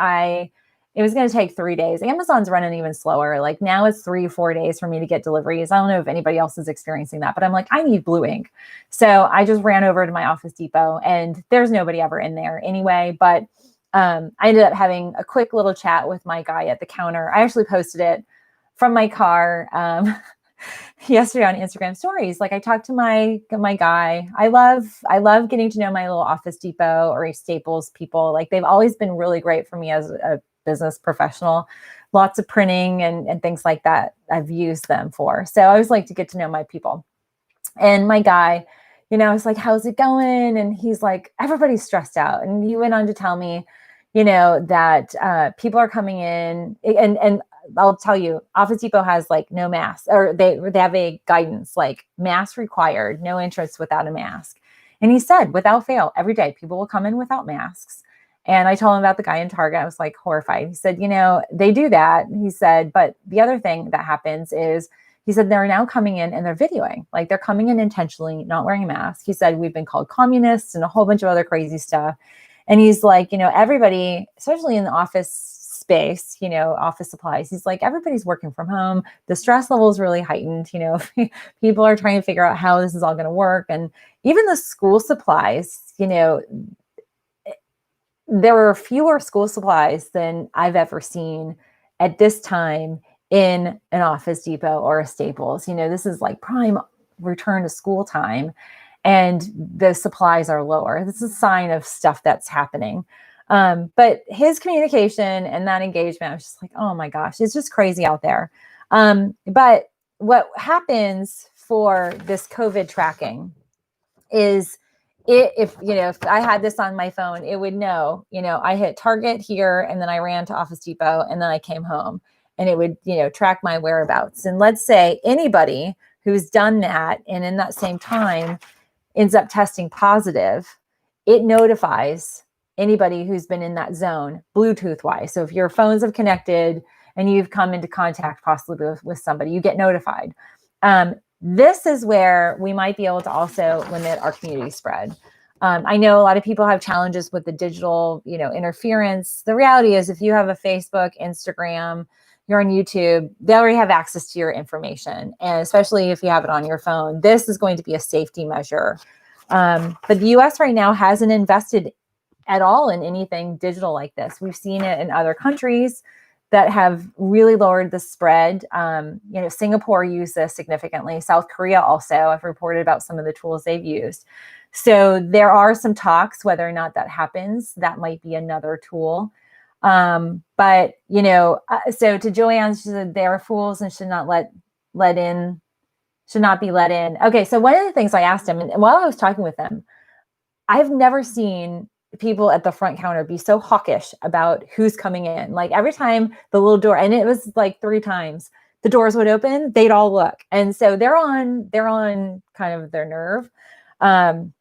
it was going to take 3 days. Amazon's running even slower. Like, now it's 3-4 days for me to get deliveries. I don't know if anybody else is experiencing that, but I'm like, I need blue ink. So I just ran over to my Office Depot, and there's nobody ever in there anyway. But I ended up having a quick little chat with my guy at the counter. I actually posted it from my car. yesterday on Instagram stories. Like I talked to my guy. I love getting to know my little Office Depot or Staples people. Like they've always been really great for me as a business professional. Lots of printing and things like that I've used them for. So I always like to get to know my people. And my guy, I was like, how's it going? And he's like, everybody's stressed out. And he went on to tell me, that people are coming in and I'll tell you, Office Depot has like no masks, or they have a guidance like mask required, no entrance without a mask. And he said, without fail, every day people will come in without masks. And I told him about the guy in Target. I was like horrified. He said, they do that. He said, but the other thing that happens is, he said, they're now coming in and they're videoing, like they're coming in intentionally, not wearing a mask. He said, we've been called communists and a whole bunch of other crazy stuff. And he's like, everybody, especially in the office space, office supplies, he's like, everybody's working from home. The stress level is really heightened. People are trying to figure out how this is all going to work. And even the school supplies, there were fewer school supplies than I've ever seen at this time in an Office Depot or a Staples. This is like prime return to school time, and the supplies are lower. This is a sign of stuff that's happening. But his communication and that engagement, I was just like, oh my gosh, it's just crazy out there. But what happens for this COVID tracking is if I had this on my phone, it would know, I hit Target here and then I ran to Office Depot and then I came home, and it would, track my whereabouts. And let's say anybody who's done that and in that same time ends up testing positive, it notifies anybody who's been in that zone Bluetooth wise. So if your phones have connected and you've come into contact possibly with somebody, you get notified. This is where we might be able to also limit our community spread. I know a lot of people have challenges with the digital, interference. The reality is, if you have a Facebook, Instagram, you're on YouTube, they already have access to your information. And especially if you have it on your phone, this is going to be a safety measure. But the US right now hasn't invested at all in anything digital like this. We've seen it in other countries that have really lowered the spread. Singapore used this significantly. South Korea also, I've reported about some of the tools they've used. So there are some talks whether or not that happens. That might be another tool. But so to Joanne, she said they are fools and should not be let in. Okay, so one of the things I asked him, and while I was talking with him, I've never seen people at the front counter be so hawkish about who's coming in. Like every time the little door, and it was like 3 times, the doors would open, they'd all look. And so they're on kind of their nerve. And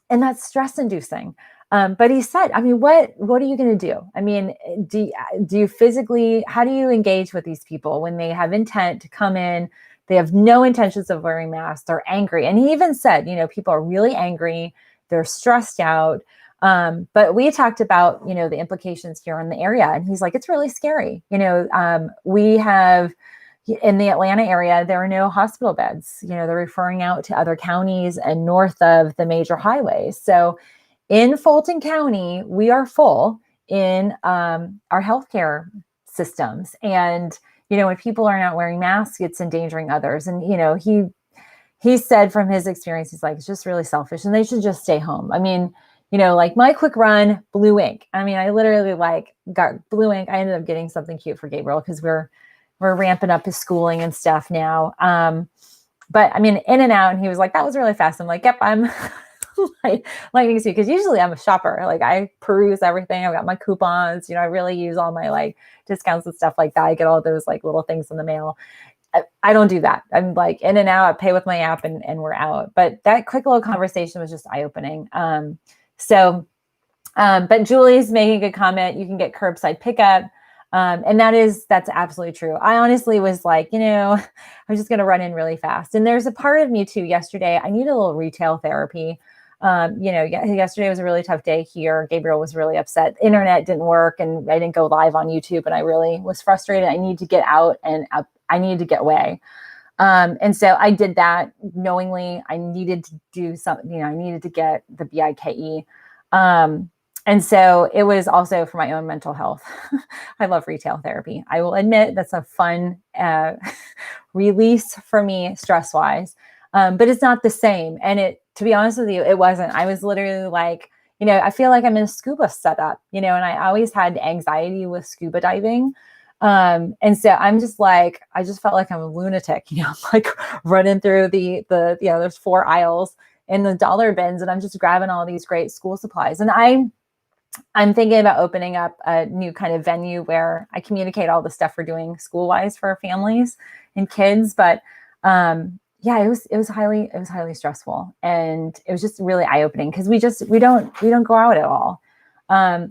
that's stress inducing. But he said, I mean, what are you going to do? I mean, do you physically, how do you engage with these people when they have intent to come in? They have no intentions of wearing masks. They're angry. And he even said, people are really angry. They're stressed out. But we talked about, the implications here in the area. And he's like, it's really scary. We have in the Atlanta area, there are no hospital beds. They're referring out to other counties and north of the major highways. So in Fulton County, we are full in our healthcare systems. And, when people are not wearing masks, it's endangering others. And, he said from his experience, he's like, it's just really selfish and they should just stay home. I mean, like my quick run, blue ink. I mean, I literally got blue ink. I ended up getting something cute for Gabriel because we're ramping up his schooling and stuff now. But I mean, in and out, and he was like, that was really fast. I'm like, yep, I'm lightning speed. Because usually I'm a shopper. Like I peruse everything. I've got my coupons, I really use all my like discounts and stuff like that. I get all those like little things in the mail. I don't do that. I'm like in and out, I pay with my app and we're out. But that quick little conversation was just eye-opening. But Julie's making a good comment. You can get curbside pickup. And that's absolutely true. I honestly was like, I'm just going to run in really fast. And there's a part of me too, yesterday, I need a little retail therapy. Yesterday was a really tough day here. Gabriel was really upset. Internet didn't work and I didn't go live on YouTube, and I really was frustrated. I needed to get out and I needed to get away. And so I did that knowingly. I needed to do something, I needed to get the BIKE. And so it was also for my own mental health. I love retail therapy. I will admit that's a fun release for me stress wise. But it's not the same. And to be honest with you, it wasn't. I was literally like, I feel like I'm in a scuba setup, and I always had anxiety with scuba diving. And so I'm just like, I just felt like I'm a lunatic, like running through there's 4 aisles in the dollar bins, and I'm just grabbing all these great school supplies. And I'm thinking about opening up a new kind of venue where I communicate all the stuff we're doing school-wise for families and kids. But yeah, it was highly stressful, and it was just really eye-opening because we don't go out at all.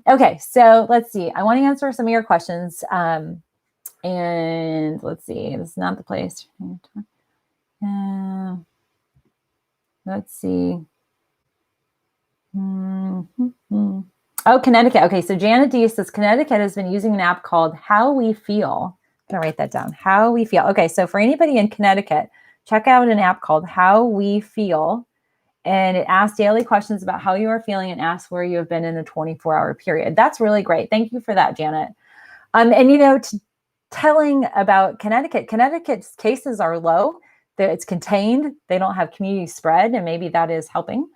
Okay, so let's see. I want to answer some of your questions. And let's see. This is not the place. Let's see. Mm-hmm. Oh, Connecticut. Okay, so Janet D says Connecticut has been using an app called How We Feel. I'm gonna write that down. How We Feel. Okay, so for anybody in Connecticut, check out an app called How We Feel, and it asks daily questions about how you are feeling and asks where you have been in a 24-hour period. That's really great. Thank you for that, Janet. And telling about Connecticut's cases are low. It's contained. They don't have community spread, and maybe that is helping.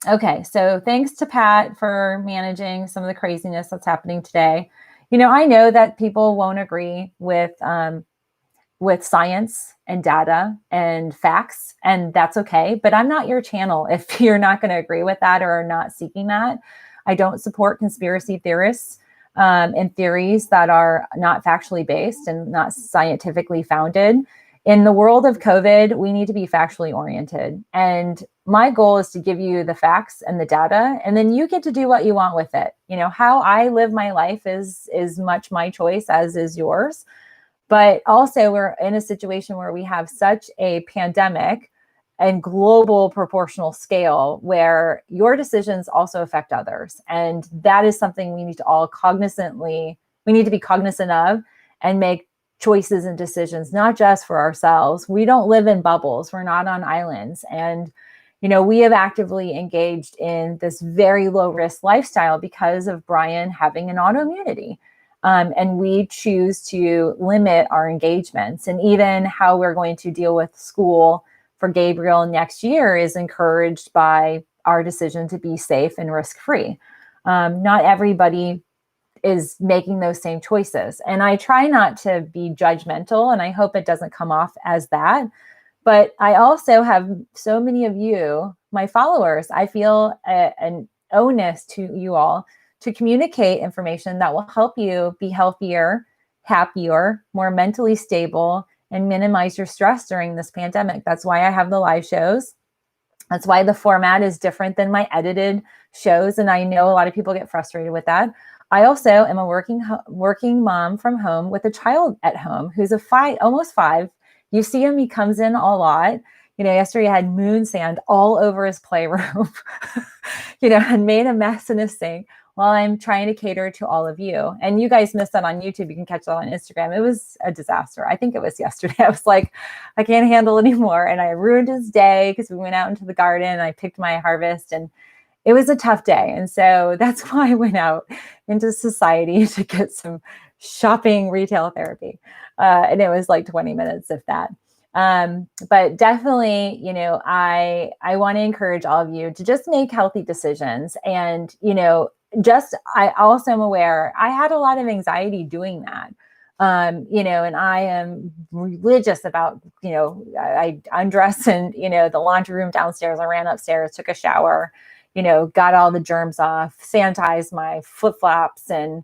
Okay, so thanks to Pat for managing some of the craziness that's happening today. I know that people won't agree with science and data and facts, and that's okay. But I'm not your channel if you're not going to agree with that or are not seeking that. I don't support conspiracy theorists and theories that are not factually based and not scientifically founded. In the world of COVID, we need to be factually oriented. And my goal is to give you the facts and the data, and then you get to do what you want with it. How I live my life is much my choice, as is yours. But also we're in a situation where we have such a pandemic and global proportional scale where your decisions also affect others. And that is something we need to be cognizant of and make choices and decisions, not just for ourselves. We don't live in bubbles. We're not on islands. And, we have actively engaged in this very low risk lifestyle because of Brian having an autoimmunity. And we choose to limit our engagements, and even how we're going to deal with school for Gabriel next year is encouraged by our decision to be safe and risk-free. Not everybody is making those same choices. And I try not to be judgmental, and I hope it doesn't come off as that. But I also have so many of you, my followers, I feel an onus to you all to communicate information that will help you be healthier, happier, more mentally stable, and minimize your stress during this pandemic. That's why I have the live shows. That's why the format is different than my edited shows. And I know a lot of people get frustrated with that. I also am a working mom from home with a child at home who's almost 5. You see him, he comes in a lot. Yesterday I had moon sand all over his playroom, and made a mess in his sink while I'm trying to cater to all of you. And you guys missed that on YouTube. You can catch that on Instagram. It was a disaster. I think it was yesterday. I was like, I can't handle it anymore. And I ruined his day because we went out into the garden and I picked my harvest, and it was a tough day. And so that's why I went out into society to get some shopping retail therapy. And it was like 20 minutes, if that. But definitely, I want to encourage all of you to just make healthy decisions. And, I also am aware I had a lot of anxiety doing that. And I am religious about, I undressed in, the laundry room downstairs. I ran upstairs, took a shower, got all the germs off, sanitized my flip-flops, and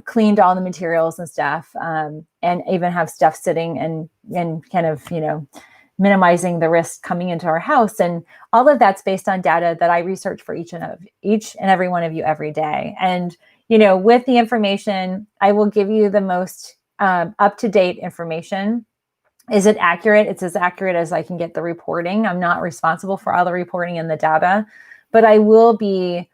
cleaned all the materials and stuff, and even have stuff sitting and kind of, minimizing the risk coming into our house. And all of that's based on data that I research for each and every one of you every day. And, with the information, I will give you the most up-to-date information. Is it accurate? It's as accurate as I can get the reporting. I'm not responsible for all the reporting and the data, but I will be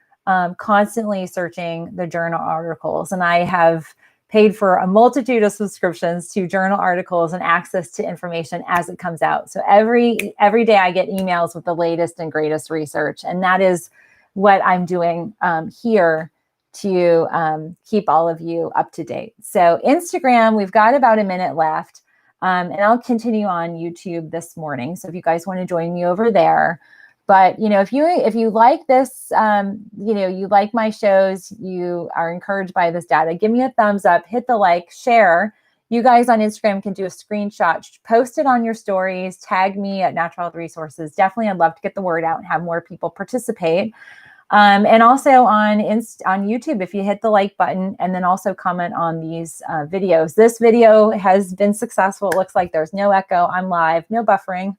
constantly searching the journal articles. And I have paid for a multitude of subscriptions to journal articles and access to information as it comes out. So every day I get emails with the latest and greatest research. And that is what I'm doing here to keep all of you up to date. So Instagram, we've got about a minute left, and I'll continue on YouTube this morning. So if you guys want to join me over there, but if you like this, you like my shows, you are encouraged by this data, give me a thumbs up, hit the like, share. You guys on Instagram can do a screenshot, post it on your stories, tag me at Natural Health Resources. Definitely, I'd love to get the word out and have more people participate. And also on YouTube, if you hit the like button and then also comment on these videos. This video has been successful. It looks like there's no echo. I'm live, no buffering.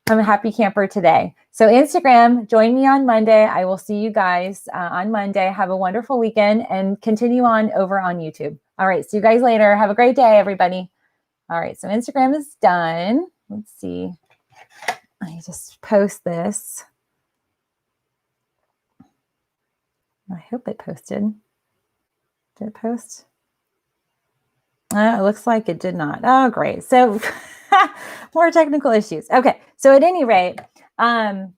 I'm a happy camper today. So Instagram, join me on Monday. I will see you guys on Monday. Have a wonderful weekend and continue on over on YouTube. All right. See you guys later. Have a great day, everybody. All right. So Instagram is done. Let's see. I just post this. I hope it posted. Did it post? It looks like it did not. Oh, great. So more technical issues. Okay. So at any rate, MB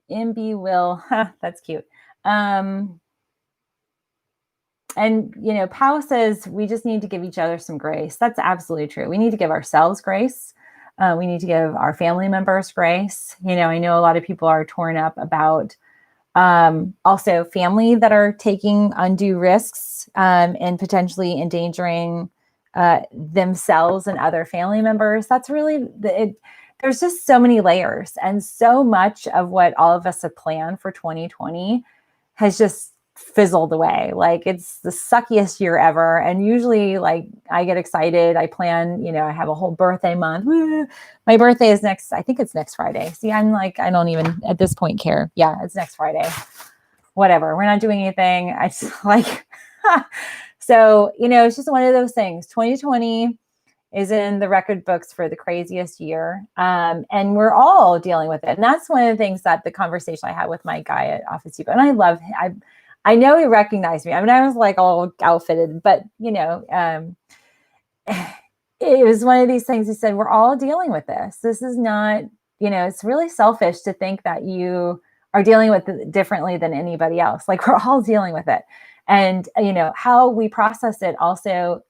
will, that's cute. And, Pao says we just need to give each other some grace. That's absolutely true. We need to give ourselves grace. We need to give our family members grace. I know a lot of people are torn up about also family that are taking undue risks and potentially endangering themselves and other family members. That's really there's just so many layers, and so much of what all of us have planned for 2020 has just fizzled away. Like, it's the suckiest year ever. And usually, like, I get excited. I plan, I have a whole birthday month. Woo! My birthday is I think it's next Friday. See, I'm like, I don't even at this point care. Yeah, it's next Friday. Whatever. We're not doing anything. I just like, so, it's just one of those things. 2020 is in the record books for the craziest year. And we're all dealing with it. And that's one of the things that the conversation I had with my guy at Office Depot, and I love him. I know he recognized me. I mean, I was like all outfitted, but it was one of these things. He said, we're all dealing with this. This is not, it's really selfish to think that you are dealing with it differently than anybody else. Like, we're all dealing with it. And, how we process it also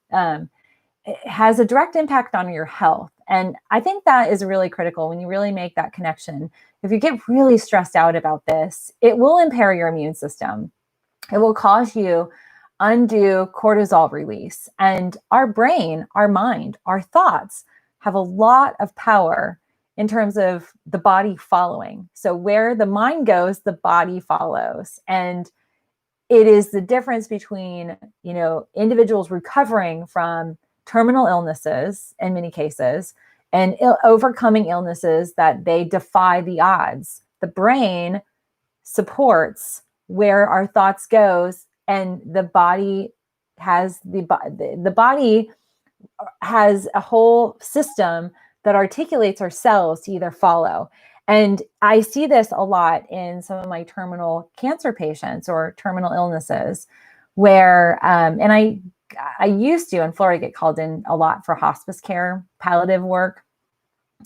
it has a direct impact on your health. And I think that is really critical when you really make that connection. If you get really stressed out about this, it will impair your immune system. It will cause you undue cortisol release. And our brain, our mind, our thoughts have a lot of power in terms of the body following. So where the mind goes, the body follows. And it is the difference between, individuals recovering from terminal illnesses in many cases and overcoming illnesses that they defy the odds. The brain supports where our thoughts goes, and the body has the body has a whole system that articulates our cells to either follow. And I see this a lot in some of my terminal cancer patients or terminal illnesses where, and I used to in Florida get called in a lot for hospice care, palliative work.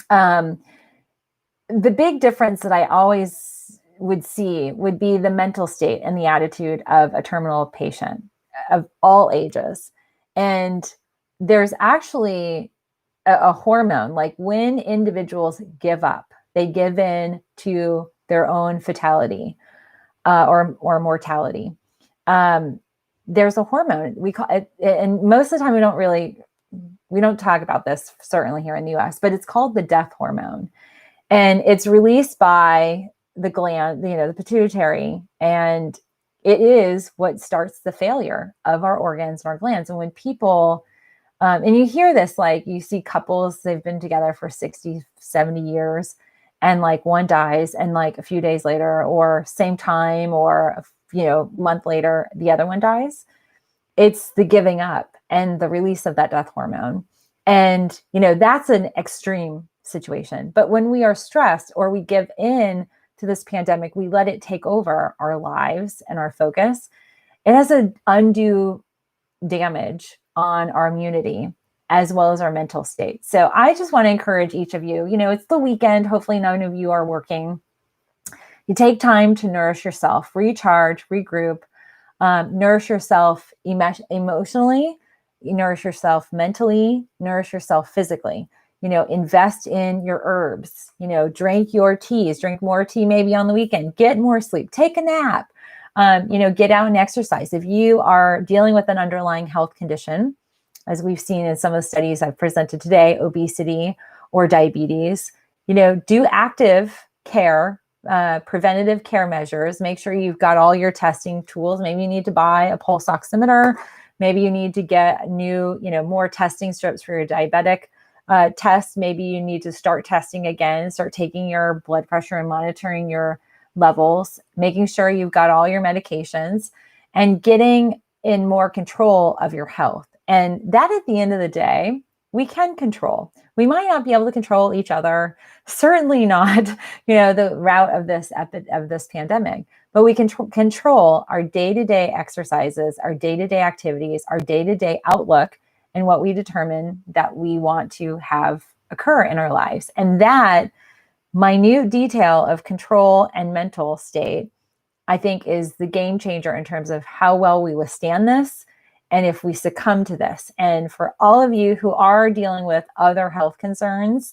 The big difference that I always would see would be the mental state and the attitude of a terminal patient of all ages. And there's actually a hormone, like when individuals give up, they give in to their own fatality or mortality. There's a hormone, we call it, and most of the time we don't talk about this, certainly here in the US, but it's called the death hormone. And it's released by the gland, the pituitary, and it is what starts the failure of our organs and our glands. And when people, and you hear this, like you see couples, they've been together for 60, 70 years, and like one dies, and like a few days later or same time or month later, the other one dies. It's the giving up and the release of that death hormone. And, that's an extreme situation. But when we are stressed or we give in to this pandemic, we let it take over our lives and our focus. It has an undue damage on our immunity as well as our mental state. So I just want to encourage each of you, it's the weekend. Hopefully none of you are working. You take time to nourish yourself, recharge, regroup, nourish yourself emotionally, you nourish yourself mentally, nourish yourself physically. Invest in your herbs, drink your teas, drink more tea maybe on the weekend, get more sleep, take a nap, get out and exercise. If you are dealing with an underlying health condition, as we've seen in some of the studies I've presented today, obesity or diabetes, do active care, preventative care measures. Make sure you've got all your testing tools. Maybe you need to buy a pulse oximeter. Maybe you need to get new, more testing strips for your diabetic tests. Maybe you need to start testing again, start taking your blood pressure and monitoring your levels, making sure you've got all your medications and getting in more control of your health. And that at the end of the day, we can control. We might not be able to control each other, certainly not, the route of this pandemic, but we can control our day-to-day exercises, our day-to-day activities, our day-to-day outlook, and what we determine that we want to have occur in our lives. And that minute detail of control and mental state, I think, is the game changer in terms of how well we withstand this and if we succumb to this. And for all of you who are dealing with other health concerns,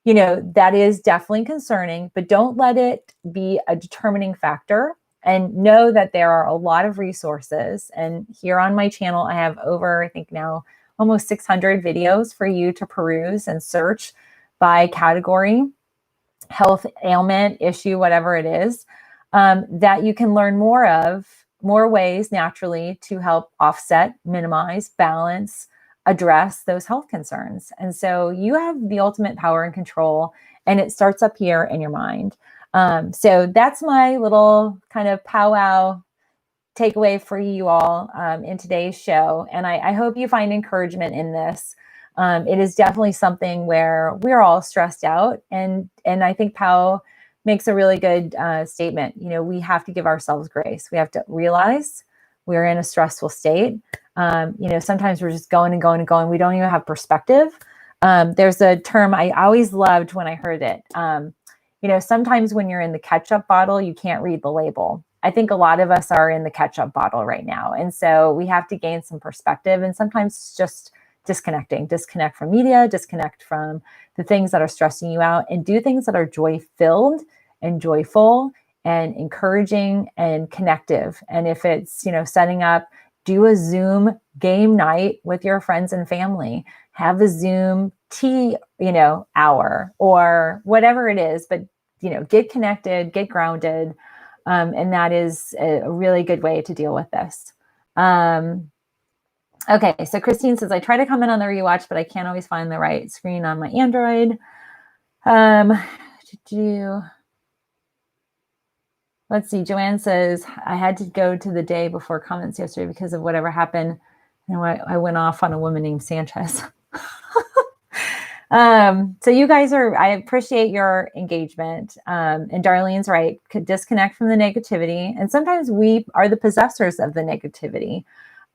that is definitely concerning, but don't let it be a determining factor, and know that there are a lot of resources. And here on my channel, I have over, I think now, almost 600 videos for you to peruse and search by category, health ailment, issue, whatever it is, that you can learn more ways naturally to help offset, minimize, balance, address those health concerns. And so you have the ultimate power and control, and it starts up here in your mind. So that's my little kind of powwow takeaway for you all in today's show. And I hope you find encouragement in this. It is definitely something where we're all stressed out. And I think Pao makes a really good statement. We have to give ourselves grace. We have to realize we're in a stressful state. Sometimes we're just going and going and going. We don't even have perspective. There's a term I always loved when I heard it. Sometimes when you're in the ketchup bottle, you can't read the label. I think a lot of us are in the ketchup bottle right now. And so we have to gain some perspective, and sometimes just disconnect from media, disconnect from the things that are stressing you out, and do things that are joy-filled and joyful and encouraging and connective. And if it's, setting up, do a Zoom game night with your friends and family, have a Zoom tea, hour or whatever it is, but, get connected, get grounded. And that is a really good way to deal with this. Okay, so Christine says, I try to comment on the rewatch, but I can't always find the right screen on my Android. Let's see, Joanne says, I had to go to the day before comments yesterday because of whatever happened. I went off on a woman named Sanchez. So you guys I appreciate your engagement. And Darlene's right, could disconnect from the negativity. And sometimes we are the possessors of the negativity.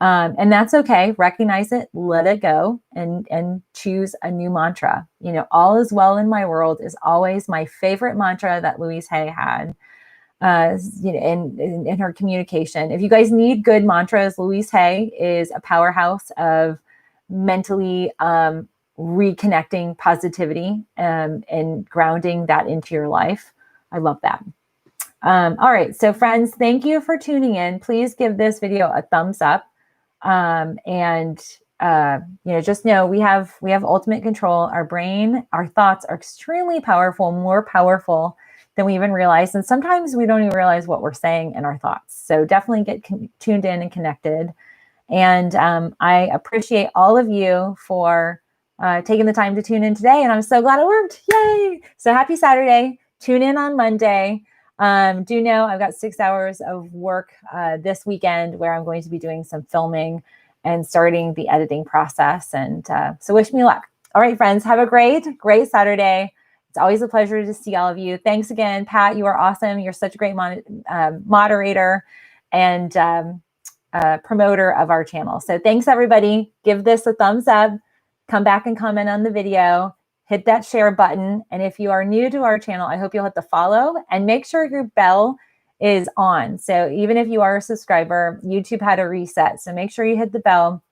And that's okay. Recognize it, let it go, and choose a new mantra. All is well in my world is always my favorite mantra that Louise Hay had, in her communication. If you guys need good mantras, Louise Hay is a powerhouse of mentally, reconnecting positivity, and grounding that into your life. I love that. All right. So friends, thank you for tuning in. Please give this video a thumbs up. Just know we have ultimate control. Our brain, our thoughts are extremely powerful, more powerful than we even realize. And sometimes we don't even realize what we're saying in our thoughts. So definitely get tuned in and connected. And I appreciate all of you for taking the time to tune in today. And I'm so glad it worked. Yay. So happy Saturday. Tune in on Monday. Do know I've got 6 hours of work this weekend where I'm going to be doing some filming and starting the editing process. And so wish me luck. All right, friends, have a great Saturday. It's always a pleasure to see all of you. Thanks again, Pat. You are awesome. You're such a great moderator and promoter of our channel. So thanks, everybody. Give this a thumbs up. Come back and comment on the video. hit that share button. And if you are new to our channel, I hope you'll hit the follow and make sure your bell is on. So even if you are a subscriber, YouTube had a reset. So make sure you hit the bell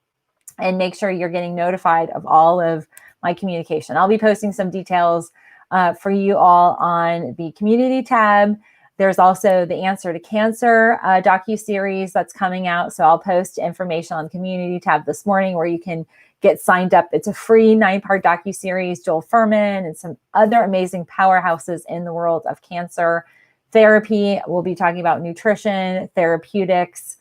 and make sure you're getting notified of all of my communication. I'll be posting some details for you all on the community tab. There's also the Answer to Cancer docuseries that's coming out. So I'll post information on the community tab this morning where you can get signed up. It's a free 9-part docuseries. Joel Furman and some other amazing powerhouses in the world of cancer therapy. We'll be talking about nutrition, therapeutics,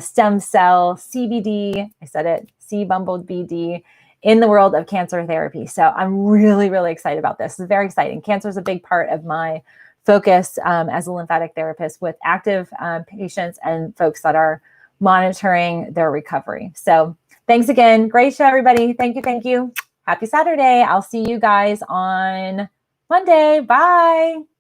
stem cell, CBD. I said it, C bumbled BD in the world of cancer therapy. So I'm really, really excited about this. It's very exciting. Cancer is a big part of my focus as a lymphatic therapist with active patients and folks that are monitoring their recovery. So thanks again. Great show, everybody. Thank you. Thank you. Happy Saturday. I'll see you guys on Monday. Bye.